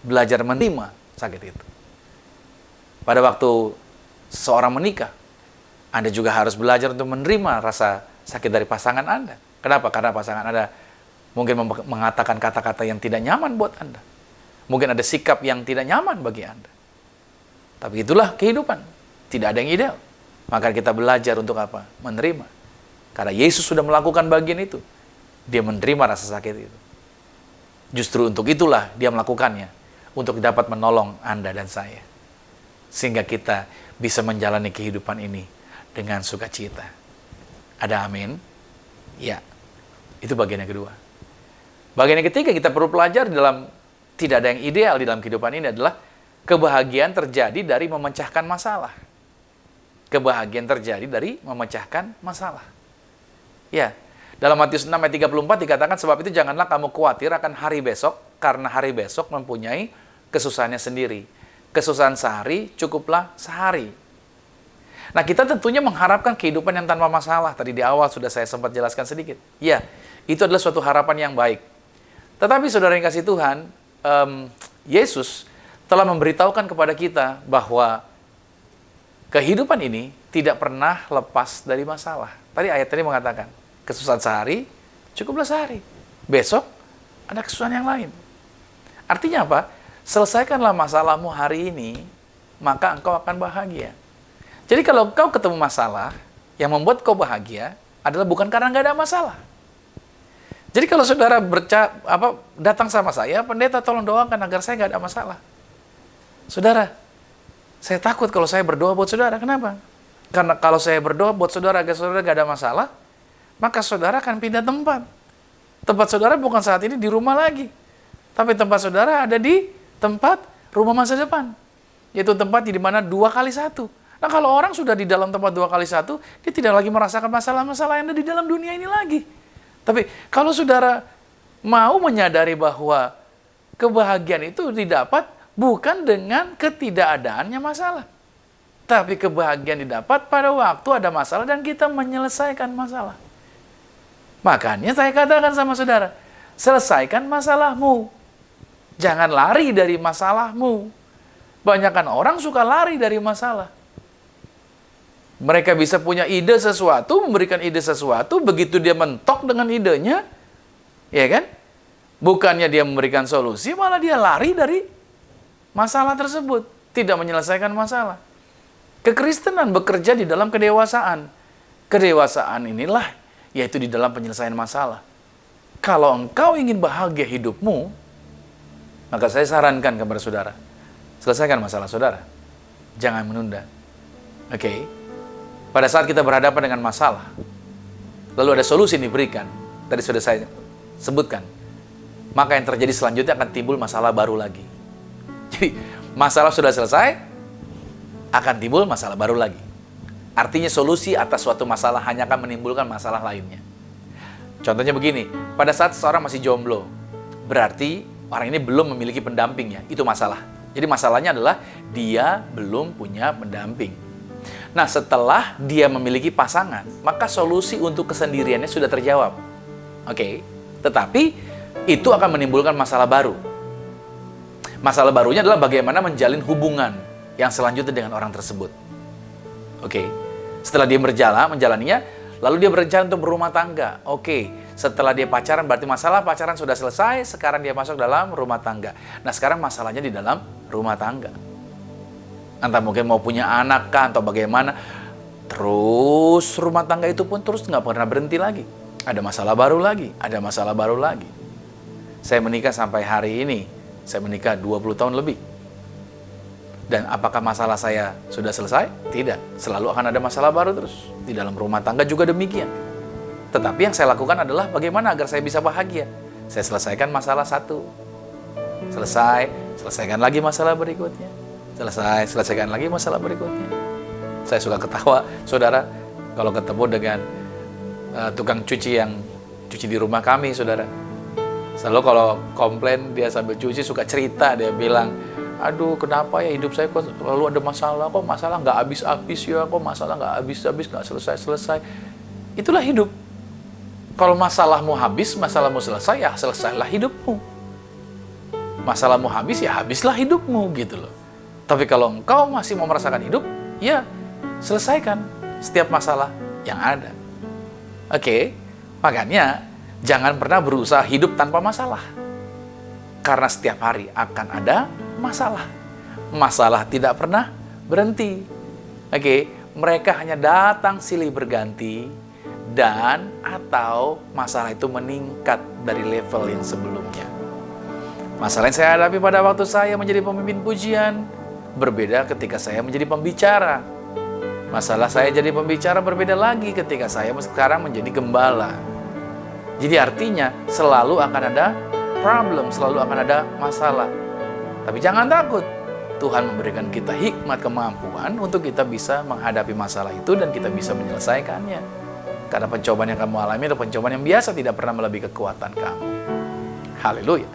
Belajar menerima sakit itu. Pada waktu seseorang menikah, Anda juga harus belajar untuk menerima rasa sakit dari pasangan Anda. Kenapa? Karena pasangan Anda mungkin mengatakan kata-kata yang tidak nyaman buat Anda. Mungkin ada sikap yang tidak nyaman bagi Anda. Tapi itulah kehidupan. Tidak ada yang ideal. Maka kita belajar untuk apa? Menerima. Karena Yesus sudah melakukan bagian itu. Dia menerima rasa sakit itu. Justru untuk itulah dia melakukannya. Untuk dapat menolong Anda dan saya. Sehingga kita bisa menjalani kehidupan ini dengan sukacita. Ada amin? Ya. Itu bagian yang kedua. Bagian yang ketiga kita perlu pelajari dalam tidak ada yang ideal di dalam kehidupan ini adalah kebahagiaan terjadi dari memecahkan masalah. Kebahagiaan terjadi dari memecahkan masalah. Ya. Dalam Matius 6 ayat 34 dikatakan, sebab itu janganlah kamu khawatir akan hari besok, karena hari besok mempunyai kesusahannya sendiri. Kesusahan sehari cukuplah sehari. Nah, kita tentunya mengharapkan kehidupan yang tanpa masalah. Tadi di awal sudah saya sempat jelaskan sedikit. Ya, itu adalah suatu harapan yang baik. Tetapi saudara yang kasih Tuhan, Yesus telah memberitahukan kepada kita bahwa kehidupan ini tidak pernah lepas dari masalah. Tadi ayat tadi mengatakan, kesusahan sehari, cukuplah sehari. Besok, ada kesusahan yang lain. Artinya apa? Selesaikanlah masalahmu hari ini, maka engkau akan bahagia. Jadi kalau kau ketemu masalah, yang membuat kau bahagia adalah bukan karena nggak ada masalah. Jadi kalau saudara datang sama saya, pendeta tolong doakan agar saya nggak ada masalah. Saudara, saya takut kalau saya berdoa buat saudara. Kenapa? Karena kalau saya berdoa buat saudara agar saudara nggak ada masalah, maka saudara akan pindah tempat. Tempat saudara bukan saat ini di rumah lagi, tapi tempat saudara ada di tempat rumah masa depan. Yaitu tempat di mana 2x1. Nah kalau orang sudah di dalam tempat 2x1, dia tidak lagi merasakan masalah-masalah yang ada di dalam dunia ini lagi. Tapi kalau saudara mau menyadari bahwa kebahagiaan itu didapat bukan dengan ketidakadaannya masalah. Tapi kebahagiaan didapat pada waktu ada masalah dan kita menyelesaikan masalah. Makanya saya katakan sama saudara, selesaikan masalahmu. Jangan lari dari masalahmu. Banyakkan orang suka lari dari masalah. Mereka bisa punya ide sesuatu, memberikan ide sesuatu, begitu dia mentok dengan idenya, ya kan? Bukannya dia memberikan solusi, malah dia lari dari masalah tersebut, tidak menyelesaikan masalah. Kekristenan bekerja di dalam kedewasaan. Kedewasaan inilah, yaitu di dalam penyelesaian masalah. Kalau engkau ingin bahagia hidupmu, maka saya sarankan kepada saudara, selesaikan masalah saudara. Jangan menunda. Oke? Pada saat kita berhadapan dengan masalah, lalu ada solusi yang diberikan, tadi sudah saya sebutkan, maka yang terjadi selanjutnya akan timbul masalah baru lagi. Jadi, masalah sudah selesai, akan timbul masalah baru lagi. Artinya solusi atas suatu masalah hanya akan menimbulkan masalah lainnya. Contohnya begini, pada saat seseorang masih jomblo, berarti orang ini belum memiliki pendampingnya, itu masalah. Jadi masalahnya adalah dia belum punya pendamping. Nah, setelah dia memiliki pasangan, maka solusi untuk kesendiriannya sudah terjawab. Oke, tetapi itu akan menimbulkan masalah baru. Masalah barunya adalah bagaimana menjalin hubungan yang selanjutnya dengan orang tersebut. Oke, setelah dia menjalaninya, lalu dia berencana untuk berumah tangga. Oke, setelah dia pacaran, berarti masalah pacaran sudah selesai, sekarang dia masuk dalam rumah tangga. Nah, sekarang masalahnya di dalam rumah tangga. Entah mungkin mau punya anak kah, atau bagaimana. Terus rumah tangga itu pun terus nggak pernah berhenti lagi. Ada masalah baru lagi, ada masalah baru lagi. Saya menikah sampai hari ini, saya menikah 20 tahun lebih. Dan apakah masalah saya sudah selesai? Tidak. Selalu akan ada masalah baru terus. Di dalam rumah tangga juga demikian. Tetapi yang saya lakukan adalah bagaimana agar saya bisa bahagia. Saya selesaikan masalah satu. Selesaikan lagi masalah berikutnya. Selesaikan lagi masalah berikutnya. Saya suka ketawa, saudara, kalau ketemu dengan tukang cuci yang cuci di rumah kami, saudara. Selalu kalau komplain, dia sambil cuci suka cerita, dia bilang, aduh kenapa ya hidup saya kok selalu ada masalah, kok masalah nggak habis-habis ya, kok masalah nggak habis-habis, nggak selesai-selesai. Itulah hidup. Kalau masalahmu habis, masalahmu selesai, ya selesailah hidupmu. Masalahmu habis, ya habislah hidupmu, gitu loh. Tapi kalau engkau masih mau merasakan hidup, ya selesaikan setiap masalah yang ada. Oke, makanya jangan pernah berusaha hidup tanpa masalah. Karena setiap hari akan ada masalah. Masalah tidak pernah berhenti. Oke, mereka hanya datang silih berganti dan atau masalah itu meningkat dari level yang sebelumnya. Masalah yang saya hadapi pada waktu saya menjadi pemimpin pujian berbeda ketika saya menjadi pembicara. Masalah saya jadi pembicara berbeda lagi ketika saya sekarang menjadi gembala. Jadi artinya selalu akan ada problem, selalu akan ada masalah. Tapi jangan takut. Tuhan memberikan kita hikmat, kemampuan untuk kita bisa menghadapi masalah itu dan kita bisa menyelesaikannya. Karena pencobaan yang kamu alami adalah pencobaan yang biasa, tidak pernah melebihi kekuatan kamu. Haleluya.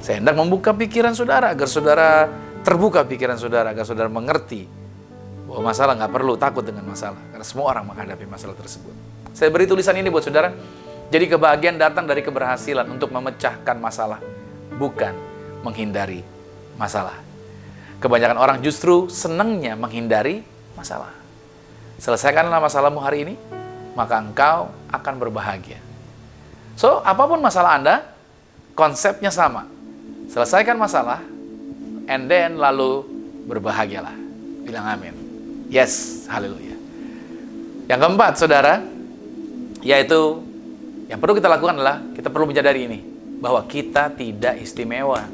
Saya hendak membuka pikiran saudara agar saudara terbuka pikiran saudara, agar saudara mengerti bahwa masalah nggak perlu takut dengan masalah, karena semua orang menghadapi masalah tersebut. Saya beri tulisan ini buat saudara. Jadi kebahagiaan datang dari keberhasilan untuk memecahkan masalah, bukan menghindari masalah. Kebanyakan orang justru senangnya menghindari masalah. Selesaikanlah masalahmu hari ini, maka engkau akan berbahagia. So, apapun masalah Anda, konsepnya sama. Selesaikan masalah, and then lalu berbahagialah. Bilang amin. Yes, haleluya. Yang keempat, saudara, yaitu yang perlu kita lakukan adalah kita perlu menyadari ini, bahwa kita tidak istimewa.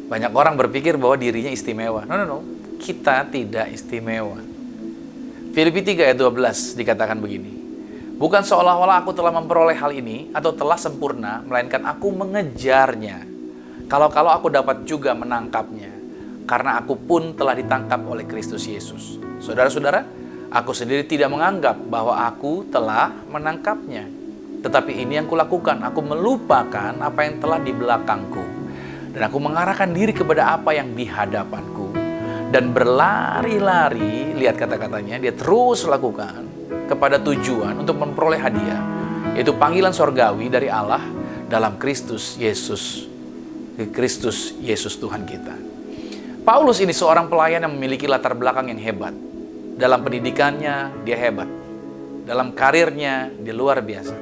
Banyak orang berpikir bahwa dirinya istimewa. No. Kita tidak istimewa. Filipi 3 ayat 12 dikatakan begini. Bukan seolah-olah aku telah memperoleh hal ini atau telah sempurna, melainkan aku mengejarnya. Kalau aku dapat juga menangkapnya. Karena aku pun telah ditangkap oleh Kristus Yesus. Saudara-saudara, aku sendiri tidak menganggap bahwa aku telah menangkapnya. Tetapi ini yang kulakukan, aku melupakan apa yang telah di belakangku. Dan aku mengarahkan diri kepada apa yang di hadapanku. Dan berlari-lari, lihat kata-katanya, dia terus lakukan kepada tujuan untuk memperoleh hadiah. Yaitu panggilan sorgawi dari Allah dalam Kristus Yesus. Kristus Yesus Tuhan kita. Paulus ini seorang pelayan yang memiliki latar belakang yang hebat. Dalam pendidikannya, dia hebat. Dalam karirnya, dia luar biasa.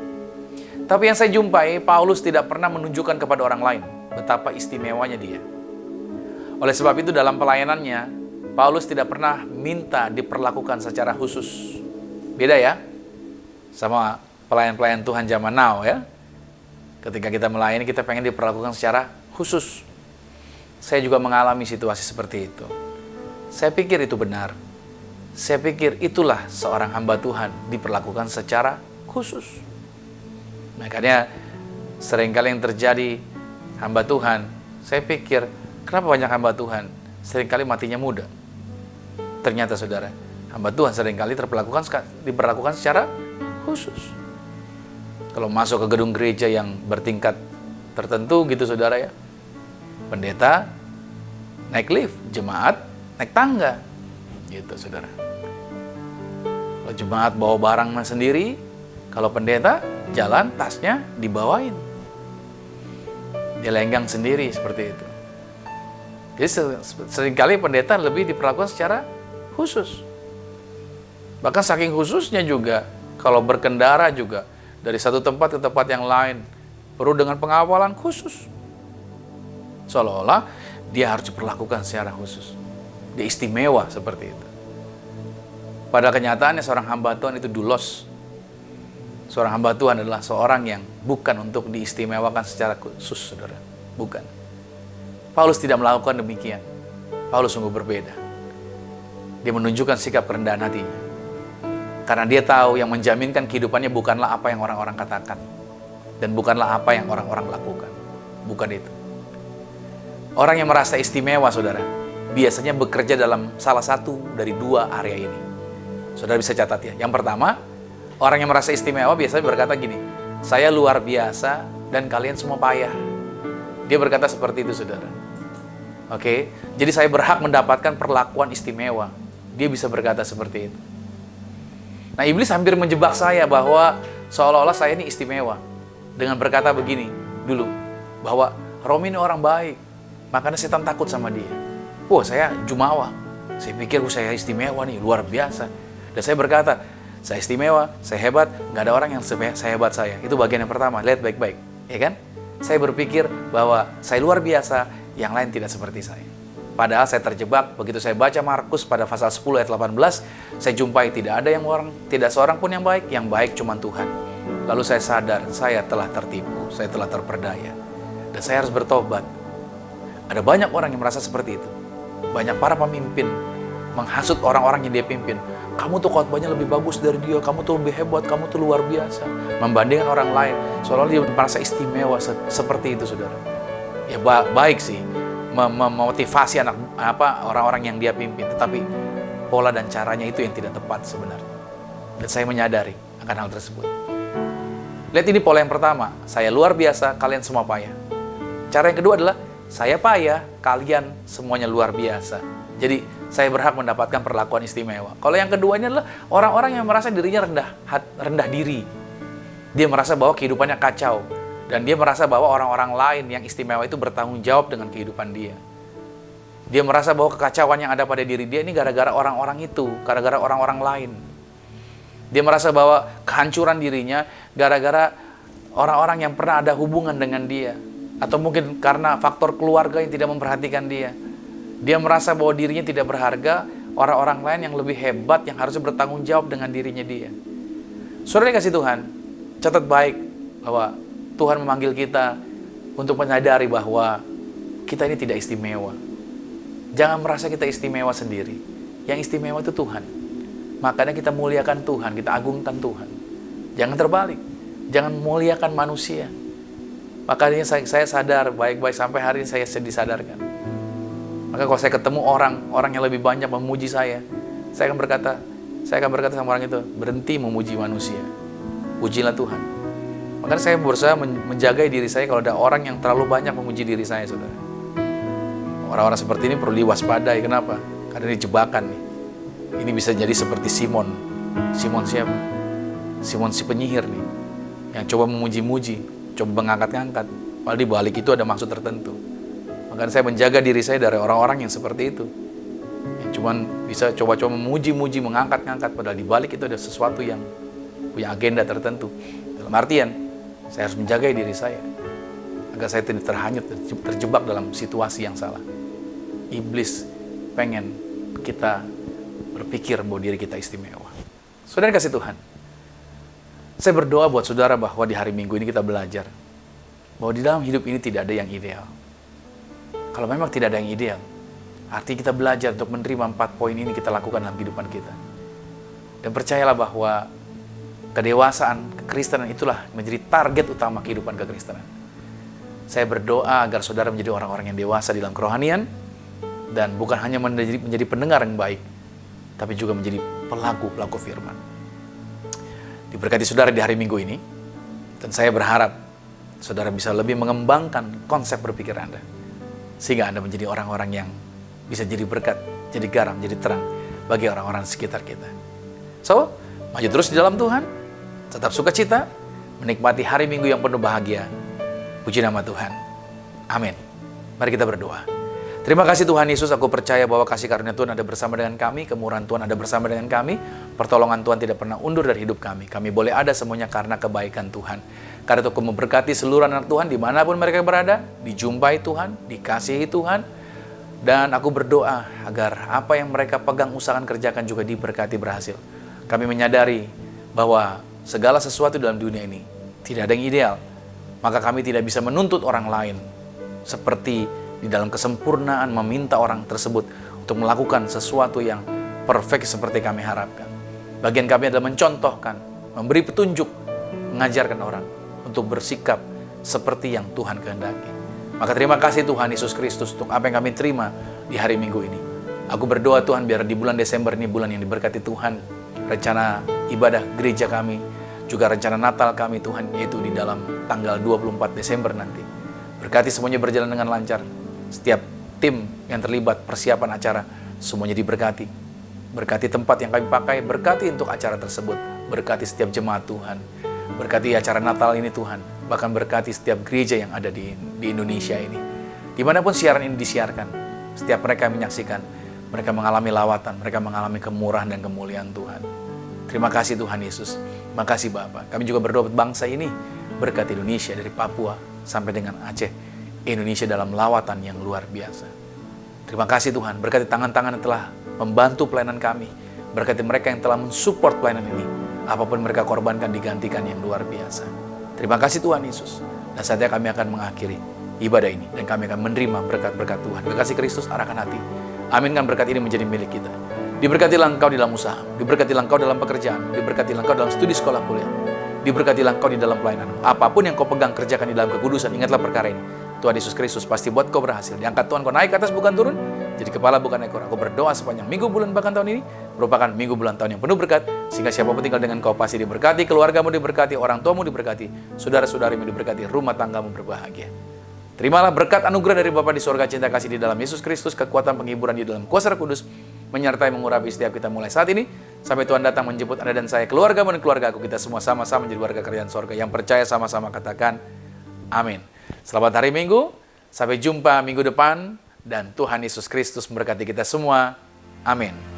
Tapi yang saya jumpai, Paulus tidak pernah menunjukkan kepada orang lain betapa istimewanya dia. Oleh sebab itu dalam pelayanannya, Paulus tidak pernah minta diperlakukan secara khusus. Beda ya, sama pelayan-pelayan Tuhan zaman now ya. Ketika kita melayani, kita pengen diperlakukan secara khusus. Saya juga mengalami situasi seperti itu. Saya pikir itu benar. Saya pikir itulah seorang hamba Tuhan diperlakukan secara khusus. Makanya seringkali yang terjadi hamba Tuhan, saya pikir kenapa banyak hamba Tuhan seringkali matinya muda. Ternyata saudara, hamba Tuhan seringkali diperlakukan secara khusus. Kalau masuk ke gedung gereja yang bertingkat tertentu gitu saudara ya, pendeta naik lift, jemaat naik tangga gitu saudara. Kalau jemaat bawa barang sendiri, kalau pendeta jalan tasnya dibawain, dia lenggang sendiri seperti itu. Jadi seringkali pendeta lebih diperlakukan secara khusus. Bahkan saking khususnya juga, kalau berkendara juga dari satu tempat ke tempat yang lain perlu dengan pengawalan khusus. Seolah-olah dia harus diperlakukan secara khusus. Dia istimewa seperti itu. Pada kenyataannya seorang hamba Tuhan itu dulos. Seorang hamba Tuhan adalah seorang yang bukan untuk diistimewakan secara khusus, saudara. Bukan. Paulus tidak melakukan demikian. Paulus sungguh berbeda. Dia menunjukkan sikap kerendahan hatinya. Karena dia tahu yang menjaminkan kehidupannya bukanlah apa yang orang-orang katakan. Dan bukanlah apa yang orang-orang lakukan. Bukan itu. Orang yang merasa istimewa, saudara, biasanya bekerja dalam salah satu dari dua area ini. Saudara bisa catat ya. Yang pertama, orang yang merasa istimewa biasanya berkata gini, saya luar biasa dan kalian semua payah. Dia berkata seperti itu, saudara. Oke, jadi saya berhak mendapatkan perlakuan istimewa. Dia bisa berkata seperti itu. Nah, iblis hampir menjebak saya bahwa seolah-olah saya ini istimewa. Dengan berkata begini dulu, bahwa Romi ini orang baik, makanya setan takut sama dia. Wah, saya jumawa. Saya pikir saya istimewa nih, luar biasa. Dan saya berkata, saya istimewa, saya hebat, nggak ada orang yang sehebat saya. Itu bagian yang pertama, lihat baik-baik. Ya kan? Saya berpikir bahwa saya luar biasa, yang lain tidak seperti saya. Padahal saya terjebak, begitu saya baca Markus pada pasal 10 ayat 18, saya jumpai tidak seorang pun yang baik cuma Tuhan. Lalu saya sadar, saya telah tertipu, saya telah terperdaya. Dan saya harus bertobat. Ada banyak orang yang merasa seperti itu. Banyak para pemimpin menghasut orang-orang yang dia pimpin. Kamu tuh khotbahnya lebih bagus dari dia, kamu tuh lebih hebat, kamu tuh luar biasa. Membandingkan orang lain, seolah dia merasa istimewa seperti itu, saudara. Ya baik sih, memotivasi orang-orang yang dia pimpin, tetapi pola dan caranya itu yang tidak tepat sebenarnya. Dan saya menyadari akan hal tersebut. Lihat ini pola yang pertama, saya luar biasa, kalian semua payah. Cara yang kedua adalah, saya payah, kalian semuanya luar biasa. Jadi, saya berhak mendapatkan perlakuan istimewa. Kalau yang keduanya adalah orang-orang yang merasa dirinya rendah diri. Dia merasa bahwa kehidupannya kacau. Dan dia merasa bahwa orang-orang lain yang istimewa itu bertanggung jawab dengan kehidupan dia. Dia merasa bahwa kekacauan yang ada pada diri dia ini gara-gara orang-orang itu, gara-gara orang-orang lain. Dia merasa bahwa kehancuran dirinya gara-gara orang-orang yang pernah ada hubungan dengan dia. Atau mungkin karena faktor keluarga yang tidak memperhatikan dia. Dia merasa bahwa dirinya tidak berharga orang-orang lain yang lebih hebat, yang harusnya bertanggung jawab dengan dirinya dia. Saudara yang kasih Tuhan, catat baik bahwa Tuhan memanggil kita untuk menyadari bahwa kita ini tidak istimewa. Jangan merasa kita istimewa sendiri. Yang istimewa itu Tuhan. Makanya kita muliakan Tuhan, kita agungkan Tuhan. Jangan terbalik. Jangan muliakan manusia. Makanya saya sadar baik-baik sampai hari ini saya disadarkan. Maka kalau saya ketemu orang yang lebih banyak memuji saya akan berkata sama orang itu, berhenti memuji manusia. Pujilah Tuhan. Makanya saya berusaha menjaga diri saya kalau ada orang yang terlalu banyak memuji diri saya, saudara. Orang-orang seperti ini perlu diwaspadai. Kenapa? Karena ini jebakan nih. Ini bisa jadi seperti Simon. Simon siapa? Simon si penyihir nih. Yang coba memuji-muji, coba mengangkat-ngangkat. Padahal di balik itu ada maksud tertentu. Makanya saya menjaga diri saya dari orang-orang yang seperti itu. Yang cuman bisa coba-coba memuji-muji, mengangkat-ngangkat. Padahal di balik itu ada sesuatu yang punya agenda tertentu. Dalam artian, saya harus menjaga diri saya. Agar saya tidak terhanyut, terjebak dalam situasi yang salah. Iblis pengen kita berpikir bahwa diri kita istimewa. Saudara kasih Tuhan, saya berdoa buat saudara bahwa di hari Minggu ini kita belajar bahwa di dalam hidup ini tidak ada yang ideal. Kalau memang tidak ada yang ideal, artinya kita belajar untuk menerima 4 poin ini kita lakukan dalam kehidupan kita. Dan percayalah bahwa kedewasaan, kekristenan itulah menjadi target utama kehidupan kekristenan. Saya berdoa agar saudara menjadi orang-orang yang dewasa di dalam kerohanian, dan bukan hanya menjadi pendengar yang baik, tapi juga menjadi pelaku firman. Diberkati saudara di hari Minggu ini, dan saya berharap saudara bisa lebih mengembangkan konsep berpikir Anda, sehingga Anda menjadi orang-orang yang bisa jadi berkat, jadi garam, jadi terang bagi orang-orang sekitar kita. So, maju terus di dalam Tuhan, tetap sukacita, menikmati hari Minggu yang penuh bahagia. Puji nama Tuhan. Amin. Mari kita berdoa. Terima kasih Tuhan Yesus, aku percaya bahwa kasih karunia Tuhan ada bersama dengan kami, kemurahan Tuhan ada bersama dengan kami, pertolongan Tuhan tidak pernah undur dari hidup kami. Kami boleh ada semuanya karena kebaikan Tuhan. Karena itu aku memberkati seluruh anak Tuhan dimanapun mereka berada, dijumpai Tuhan, dikasihi Tuhan, dan aku berdoa agar apa yang mereka pegang, usahakan, kerjakan juga diberkati berhasil. Kami menyadari bahwa segala sesuatu dalam dunia ini tidak ada yang ideal, maka kami tidak bisa menuntut orang lain seperti di dalam kesempurnaan meminta orang tersebut untuk melakukan sesuatu yang perfect seperti kami harapkan. Bagian kami adalah mencontohkan, memberi petunjuk, mengajarkan orang untuk bersikap seperti yang Tuhan kehendaki. Maka terima kasih Tuhan Yesus Kristus untuk apa yang kami terima di hari Minggu ini. Aku berdoa Tuhan biar di bulan Desember ini bulan yang diberkati Tuhan. Rencana ibadah gereja kami, juga rencana Natal kami Tuhan, yaitu di dalam tanggal 24 Desember nanti. Berkati semuanya berjalan dengan lancar. Setiap tim yang terlibat persiapan acara, semuanya diberkati. Berkati tempat yang kami pakai, berkati untuk acara tersebut. Berkati setiap jemaat Tuhan. Berkati acara Natal ini Tuhan. Bahkan berkati setiap gereja yang ada di Indonesia ini. Dimanapun siaran ini disiarkan, setiap mereka menyaksikan, mereka mengalami lawatan, mereka mengalami kemurahan dan kemuliaan Tuhan. Terima kasih Tuhan Yesus. Makasih Bapa. Kami juga berdoa buat bangsa ini. Berkati Indonesia dari Papua sampai dengan Aceh. Indonesia dalam lawatan yang luar biasa. Terima kasih Tuhan, berkati tangan-tangan yang telah membantu pelayanan kami. Berkati mereka yang telah mensupport pelayanan ini. Apapun mereka korbankan digantikan yang luar biasa. Terima kasih Tuhan Yesus. Dan saatnya kami akan mengakhiri ibadah ini. Dan kami akan menerima berkat-berkat Tuhan. Kekasih Kristus arahkan hati. Aminkan berkat ini menjadi milik kita. Diberkatilah engkau di dalam usaha. Diberkatilah engkau dalam pekerjaan. Diberkatilah engkau dalam studi sekolah kuliah. Diberkatilah engkau di dalam pelayanan. Apapun yang kau pegang, kerjakan di dalam kekudusan. Ingatlah perkara ini. Tuhan Yesus Kristus pasti buat kau berhasil. Diangkat Tuhan, kau naik ke atas bukan turun. Jadi kepala bukan ekor. Aku berdoa sepanjang minggu, bulan, bahkan tahun ini merupakan minggu, bulan, tahun yang penuh berkat. Sehingga siapapun tinggal dengan kau pasti diberkati. Keluargamu diberkati, orang tuamu diberkati, saudara-saudarimu diberkati, rumah tanggamu berbahagia. Terimalah berkat anugerah dari Bapa di sorga, cinta kasih di dalam Yesus Kristus, kekuatan penghiburan di dalam kuasa Roh Kudus, menyertai mengurapi setiap kita mulai saat ini, sampai Tuhan datang menjemput Anda dan saya, keluargamu dan keluarga aku, kita semua sama-sama menjadi warga kerajaan sorga. Yang percaya sama-sama katakan, amin. Selamat hari Minggu, sampai jumpa minggu depan, dan Tuhan Yesus Kristus memberkati kita semua. Amin.